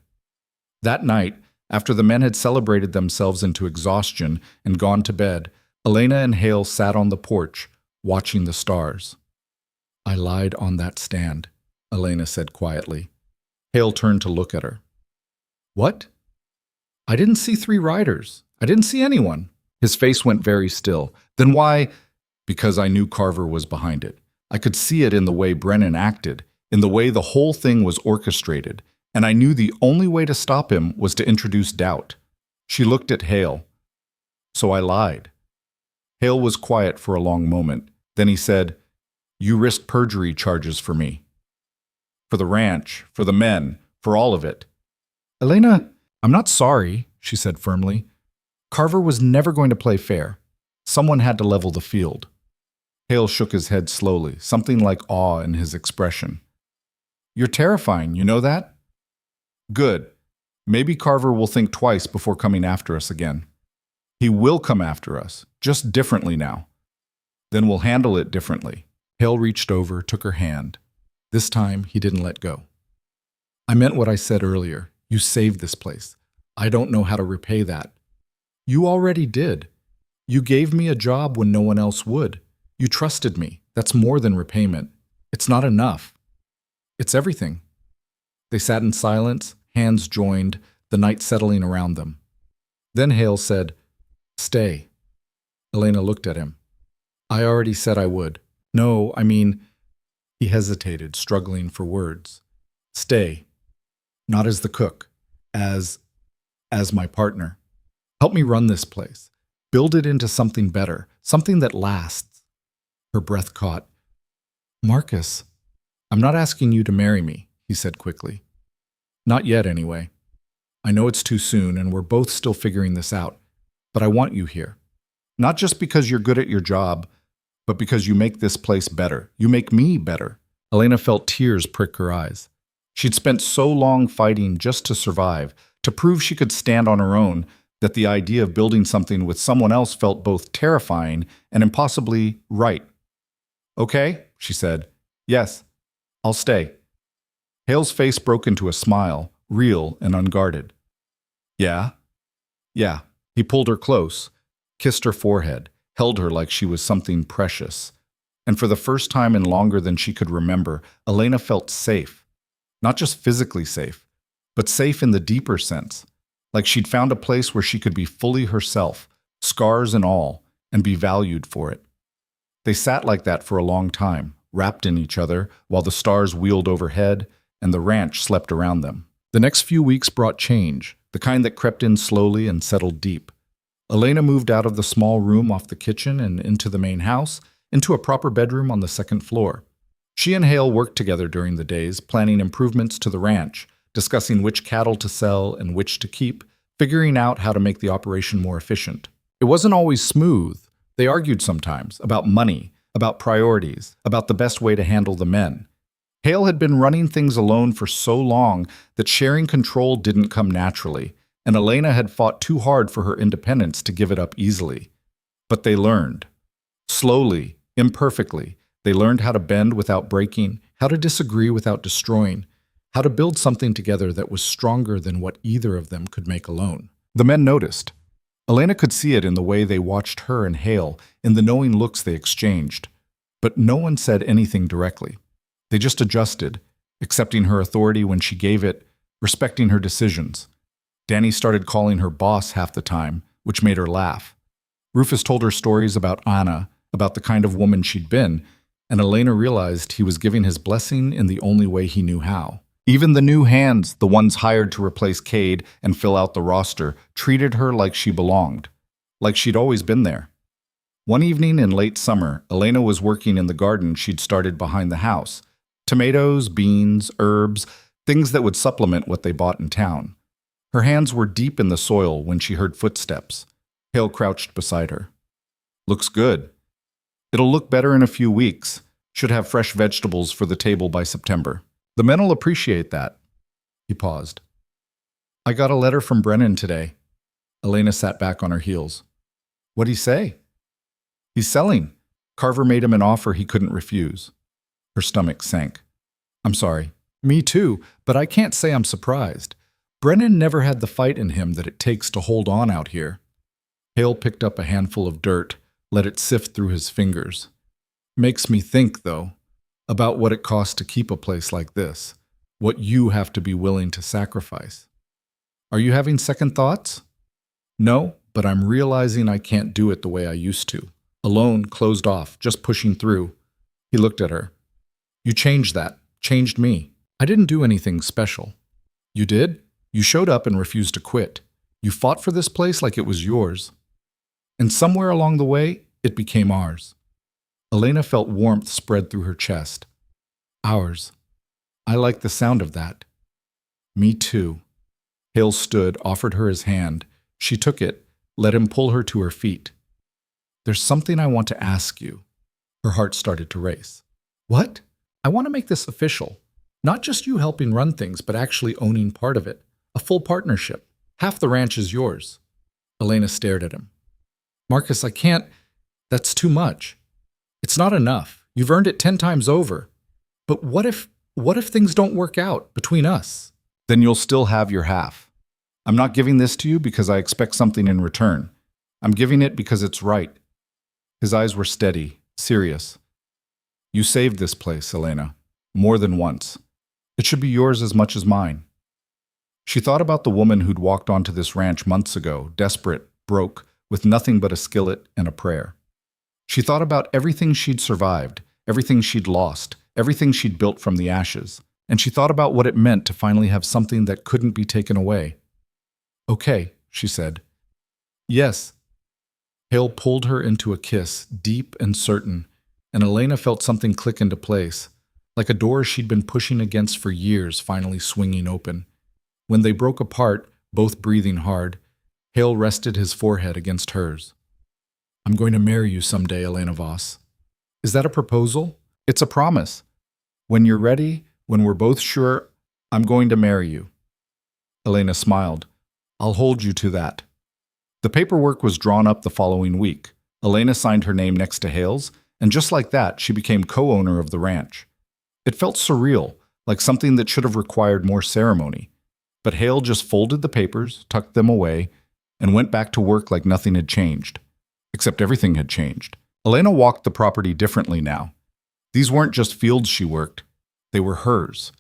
That night, after the men had celebrated themselves into exhaustion and gone to bed, Elena and Hale sat on the porch, watching the stars. I lied on that stand, Elena said quietly. Hale turned to look at her. What? I didn't see 3 riders. I didn't see anyone. His face went very still. Then why? Because I knew Carver was behind it. I could see it in the way Brennan acted, in the way the whole thing was orchestrated, and I knew the only way to stop him was to introduce doubt. She looked at Hale. So I lied. Hale was quiet for a long moment. Then he said, You risked perjury charges for me. For the ranch, for the men, for all of it. Elena, I'm not sorry, she said firmly. Carver was never going to play fair. Someone had to level the field. Hale shook his head slowly, something like awe in his expression. You're terrifying, you know that? Good. Maybe Carver will think twice before coming after us again. He will come after us, just differently now. Then we'll handle it differently. Hale reached over, took her hand. This time, he didn't let go. I meant what I said earlier. You saved this place. I don't know how to repay that. You already did. You gave me a job when no one else would. You trusted me. That's more than repayment. It's not enough. It's everything. They sat in silence, hands joined, the night settling around them. Then Hale said, Stay. Elena looked at him. I already said I would. No, I mean... He hesitated, struggling for words. Stay. Not as the cook. As my partner. Help me run this place. Build it into something better. Something that lasts. Her breath caught. Marcus, I'm not asking you to marry me, he said quickly. Not yet, anyway. I know it's too soon, and we're both still figuring this out. But I want you here. Not just because you're good at your job, but because you make this place better. You make me better. Elena felt tears prick her eyes. She'd spent so long fighting just to survive, to prove she could stand on her own, that the idea of building something with someone else felt both terrifying and impossibly right. Okay, she said. Yes, I'll stay. Hale's face broke into a smile, real and unguarded. Yeah? Yeah. He pulled her close, kissed her forehead, held her like she was something precious. And for the first time in longer than she could remember, Elena felt safe. Not just physically safe, but safe in the deeper sense. Like she'd found a place where she could be fully herself, scars and all, and be valued for it. They sat like that for a long time, wrapped in each other, while the stars wheeled overhead and the ranch slept around them. The next few weeks brought change, the kind that crept in slowly and settled deep. Elena moved out of the small room off the kitchen and into the main house, into a proper bedroom on the second floor. She and Hale worked together during the days, planning improvements to the ranch, discussing which cattle to sell and which to keep, figuring out how to make the operation more efficient. It wasn't always smooth. They argued sometimes about money, about priorities, about the best way to handle the men. Hale had been running things alone for so long that sharing control didn't come naturally, and Elena had fought too hard for her independence to give it up easily. But they learned. Slowly, imperfectly, they learned how to bend without breaking, how to disagree without destroying, how to build something together that was stronger than what either of them could make alone. The men noticed. Elena could see it in the way they watched her and Hale, in the knowing looks they exchanged. But no one said anything directly. They just adjusted, accepting her authority when she gave it, respecting her decisions. Danny started calling her boss half the time, which made her laugh. Rufus told her stories about Anna, about the kind of woman she'd been, and Elena realized he was giving his blessing in the only way he knew how. Even the new hands, the ones hired to replace Cade and fill out the roster, treated her like she belonged, like she'd always been there. One evening in late summer, Elena was working in the garden she'd started behind the house. Tomatoes, beans, herbs, things that would supplement what they bought in town. Her hands were deep in the soil when she heard footsteps. Hale crouched beside her. Looks good. It'll look better in a few weeks. Should have fresh vegetables for the table by September. The men'll appreciate that. He paused. I got a letter from Brennan today. Elena sat back on her heels. What'd he say? He's selling. Carver made him an offer he couldn't refuse. Her stomach sank. I'm sorry. Me too, but I can't say I'm surprised. Brennan never had the fight in him that it takes to hold on out here. Hale picked up a handful of dirt, let it sift through his fingers. Makes me think, though, about what it costs to keep a place like this, what you have to be willing to sacrifice. Are you having second thoughts? No, but I'm realizing I can't do it the way I used to. Alone, closed off, just pushing through. He looked at her. You changed that, changed me. I didn't do anything special. You did? You showed up and refused to quit. You fought for this place like it was yours. And somewhere along the way, it became ours. Elena felt warmth spread through her chest. Ours. I like the sound of that. Me too. Hale stood, offered her his hand. She took it, let him pull her to her feet. There's something I want to ask you. Her heart started to race. What? I want to make this official. Not just you helping run things, but actually owning part of it. A full partnership. Half the ranch is yours. Elena stared at him. Marcus, I can't. That's too much. It's not enough. You've earned it 10 times over. But what if things don't work out between us? Then you'll still have your half. I'm not giving this to you because I expect something in return. I'm giving it because it's right. His eyes were steady, serious. You saved this place, Elena, more than once. It should be yours as much as mine. She thought about the woman who'd walked onto this ranch months ago, desperate, broke, with nothing but a skillet and a prayer. She thought about everything she'd survived, everything she'd lost, everything she'd built from the ashes, and she thought about what it meant to finally have something that couldn't be taken away. Okay, she said. Yes. Hale pulled her into a kiss, deep and certain, and Elena felt something click into place, like a door she'd been pushing against for years finally swinging open. When they broke apart, both breathing hard, Hale rested his forehead against hers. I'm going to marry you someday, Elena Voss. Is that a proposal? It's a promise. When you're ready, when we're both sure, I'm going to marry you. Elena smiled. I'll hold you to that. The paperwork was drawn up the following week. Elena signed her name next to Hale's, and just like that, she became co-owner of the ranch. It felt surreal, like something that should have required more ceremony. But Hale just folded the papers, tucked them away, and went back to work like nothing had changed. Except everything had changed. Elena walked the property differently now. These weren't just fields she worked. They were hers.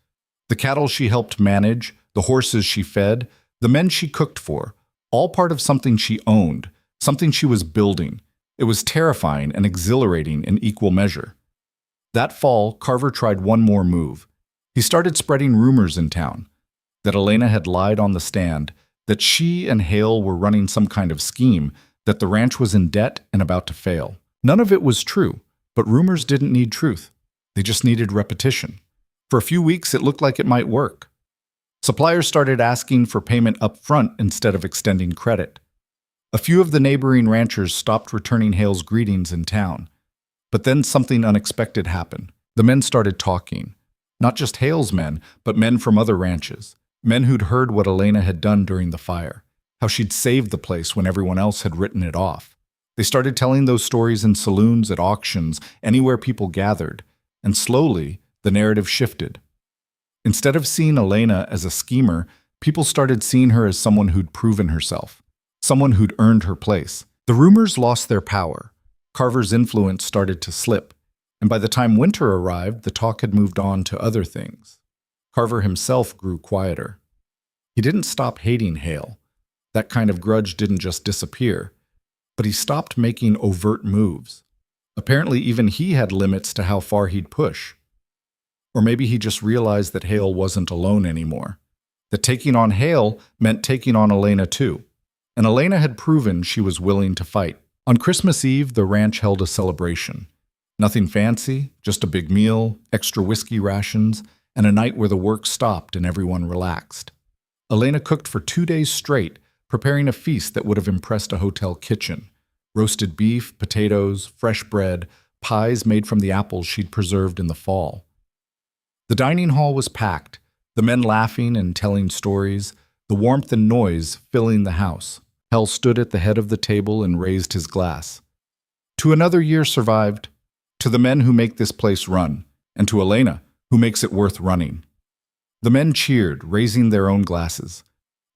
The cattle she helped manage, the horses she fed, the men she cooked for, all part of something she owned, something she was building. It was terrifying and exhilarating in equal measure. That fall, Carver tried one more move. He started spreading rumors in town that Elena had lied on the stand, that she and Hale were running some kind of scheme, that the ranch was in debt and about to fail. None of it was true, but rumors didn't need truth. They just needed repetition. For a few weeks, it looked like it might work. Suppliers started asking for payment up front instead of extending credit. A few of the neighboring ranchers stopped returning Hale's greetings in town. But then something unexpected happened. The men started talking. Not just Hale's men, but men from other ranches. Men who'd heard what Elena had done during the fire. How she'd saved the place when everyone else had written it off. They started telling those stories in saloons, at auctions, anywhere people gathered. And slowly, the narrative shifted. Instead of seeing Elena as a schemer, people started seeing her as someone who'd proven herself. Someone who'd earned her place. The rumors lost their power. Carver's influence started to slip. And by the time winter arrived, the talk had moved on to other things. Carver himself grew quieter. He didn't stop hating Hale. That kind of grudge didn't just disappear. But he stopped making overt moves. Apparently, even he had limits to how far he'd push. Or maybe he just realized that Hale wasn't alone anymore. That taking on Hale meant taking on Elena too. And Elena had proven she was willing to fight. On Christmas Eve, the ranch held a celebration. Nothing fancy, just a big meal, extra whiskey rations, and a night where the work stopped and everyone relaxed. Elena cooked for 2 days straight, preparing a feast that would have impressed a hotel kitchen. Roasted beef, potatoes, fresh bread, pies made from the apples she'd preserved in the fall. The dining hall was packed, the men laughing and telling stories, the warmth and noise filling the house. Hale stood at the head of the table and raised his glass. To another year survived, to the men who make this place run, and to Elena, who makes it worth running. The men cheered, raising their own glasses.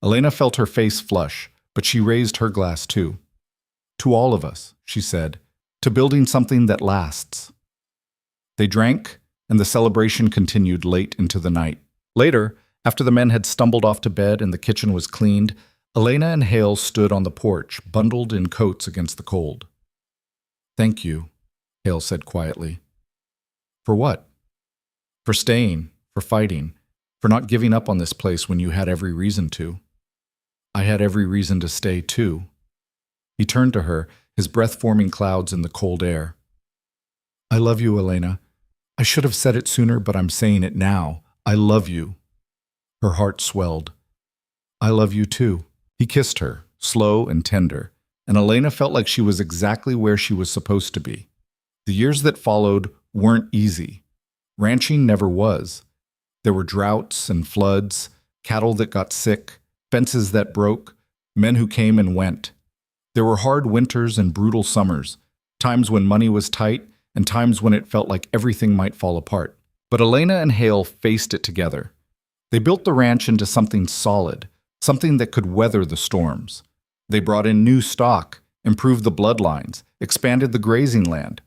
Elena felt her face flush, but she raised her glass too. To all of us, she said, to building something that lasts. They drank, and the celebration continued late into the night. Later, after the men had stumbled off to bed and the kitchen was cleaned, Elena and Hale stood on the porch, bundled in coats against the cold. "Thank you," Hale said quietly. "For what?" "For staying, for fighting, for not giving up on this place when you had every reason to." "I had every reason to stay, too." He turned to her, his breath forming clouds in the cold air. "I love you, Elena. I should have said it sooner, but I'm saying it now. I love you." Her heart swelled. "I love you, too." He kissed her, slow and tender, and Elena felt like she was exactly where she was supposed to be. The years that followed weren't easy. Ranching never was. There were droughts and floods, cattle that got sick, fences that broke, men who came and went. There were hard winters and brutal summers, times when money was tight and times when it felt like everything might fall apart. But Elena and Hale faced it together. They built the ranch into something solid, something that could weather the storms. They brought in new stock, improved the bloodlines, expanded the grazing land.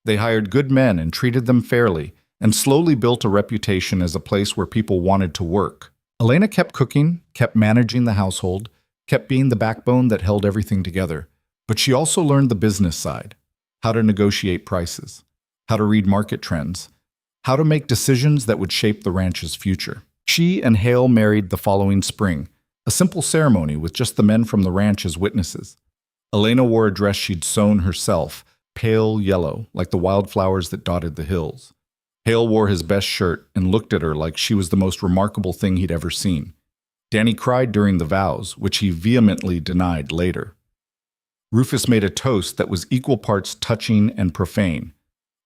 They hired good men and treated them fairly, and slowly built a reputation as a place where people wanted to work. Elena kept cooking, kept managing the household, kept being the backbone that held everything together. But she also learned the business side, how to negotiate prices, how to read market trends, how to make decisions that would shape the ranch's future. She and Hale married the following spring, a simple ceremony with just the men from the ranch as witnesses. Elena wore a dress she'd sewn herself, pale yellow, like the wildflowers that dotted the hills. Hale wore his best shirt and looked at her like she was the most remarkable thing he'd ever seen. Danny cried during the vows, which he vehemently denied later. Rufus made a toast that was equal parts touching and profane.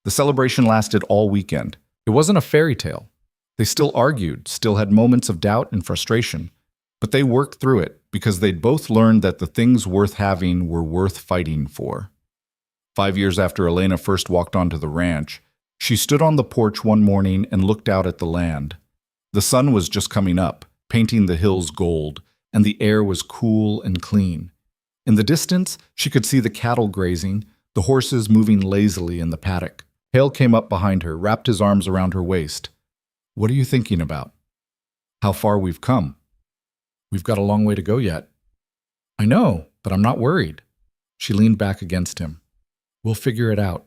The celebration lasted all weekend. It wasn't a fairy tale. They still argued, still had moments of doubt and frustration, but they worked through it because they'd both learned that the things worth having were worth fighting for. 5 years after Elena first walked onto the ranch, she stood on the porch one morning and looked out at the land. The sun was just coming up, painting the hills gold, and the air was cool and clean. In the distance, she could see the cattle grazing, the horses moving lazily in the paddock. Hale came up behind her, wrapped his arms around her waist. "What are you thinking about?" "How far we've come." "We've got a long way to go yet." "I know, but I'm not worried." She leaned back against him. "We'll figure it out."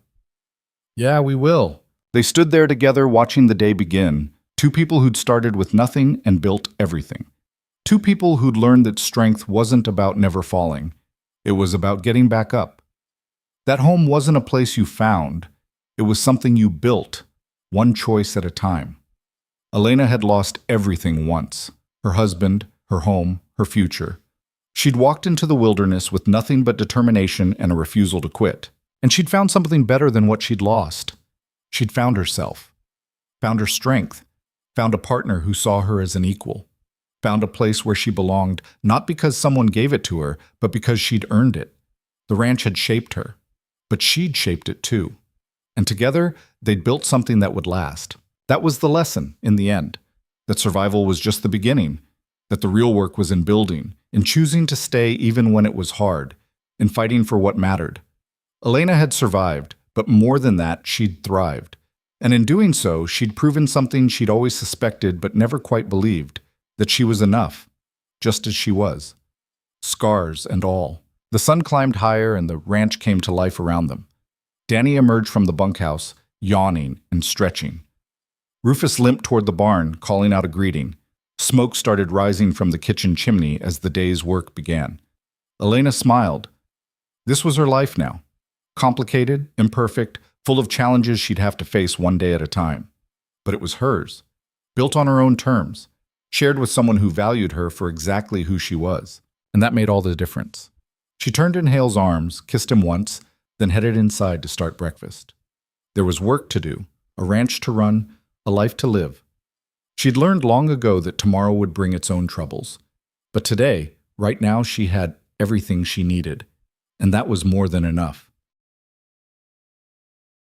"Yeah, we will." They stood there together watching the day begin, two people who'd started with nothing and built everything. Two people who'd learned that strength wasn't about never falling. It was about getting back up. That home wasn't a place you found. It was something you built, one choice at a time. Elena had lost everything once: her husband, her home, her future. She'd walked into the wilderness with nothing but determination and a refusal to quit. And she'd found something better than what she'd lost. She'd found herself, found her strength, found a partner who saw her as an equal, found a place where she belonged, not because someone gave it to her, but because she'd earned it. The ranch had shaped her, but she'd shaped it too. And together, they'd built something that would last. That was the lesson, in the end, that survival was just the beginning, that the real work was in building, in choosing to stay even when it was hard, in fighting for what mattered. Elena had survived, but more than that, she'd thrived. And in doing so, she'd proven something she'd always suspected but never quite believed, that she was enough, just as she was. Scars and all. The sun climbed higher and the ranch came to life around them. Danny emerged from the bunkhouse, yawning and stretching. Rufus limped toward the barn, calling out a greeting. Smoke started rising from the kitchen chimney as the day's work began. Elena smiled. This was her life now. Complicated, imperfect, full of challenges she'd have to face one day at a time. But it was hers, built on her own terms, shared with someone who valued her for exactly who she was. And that made all the difference. She turned in Hale's arms, kissed him once, then headed inside to start breakfast. There was work to do, a ranch to run, a life to live. She'd learned long ago that tomorrow would bring its own troubles. But today, right now, she had everything she needed. And that was more than enough.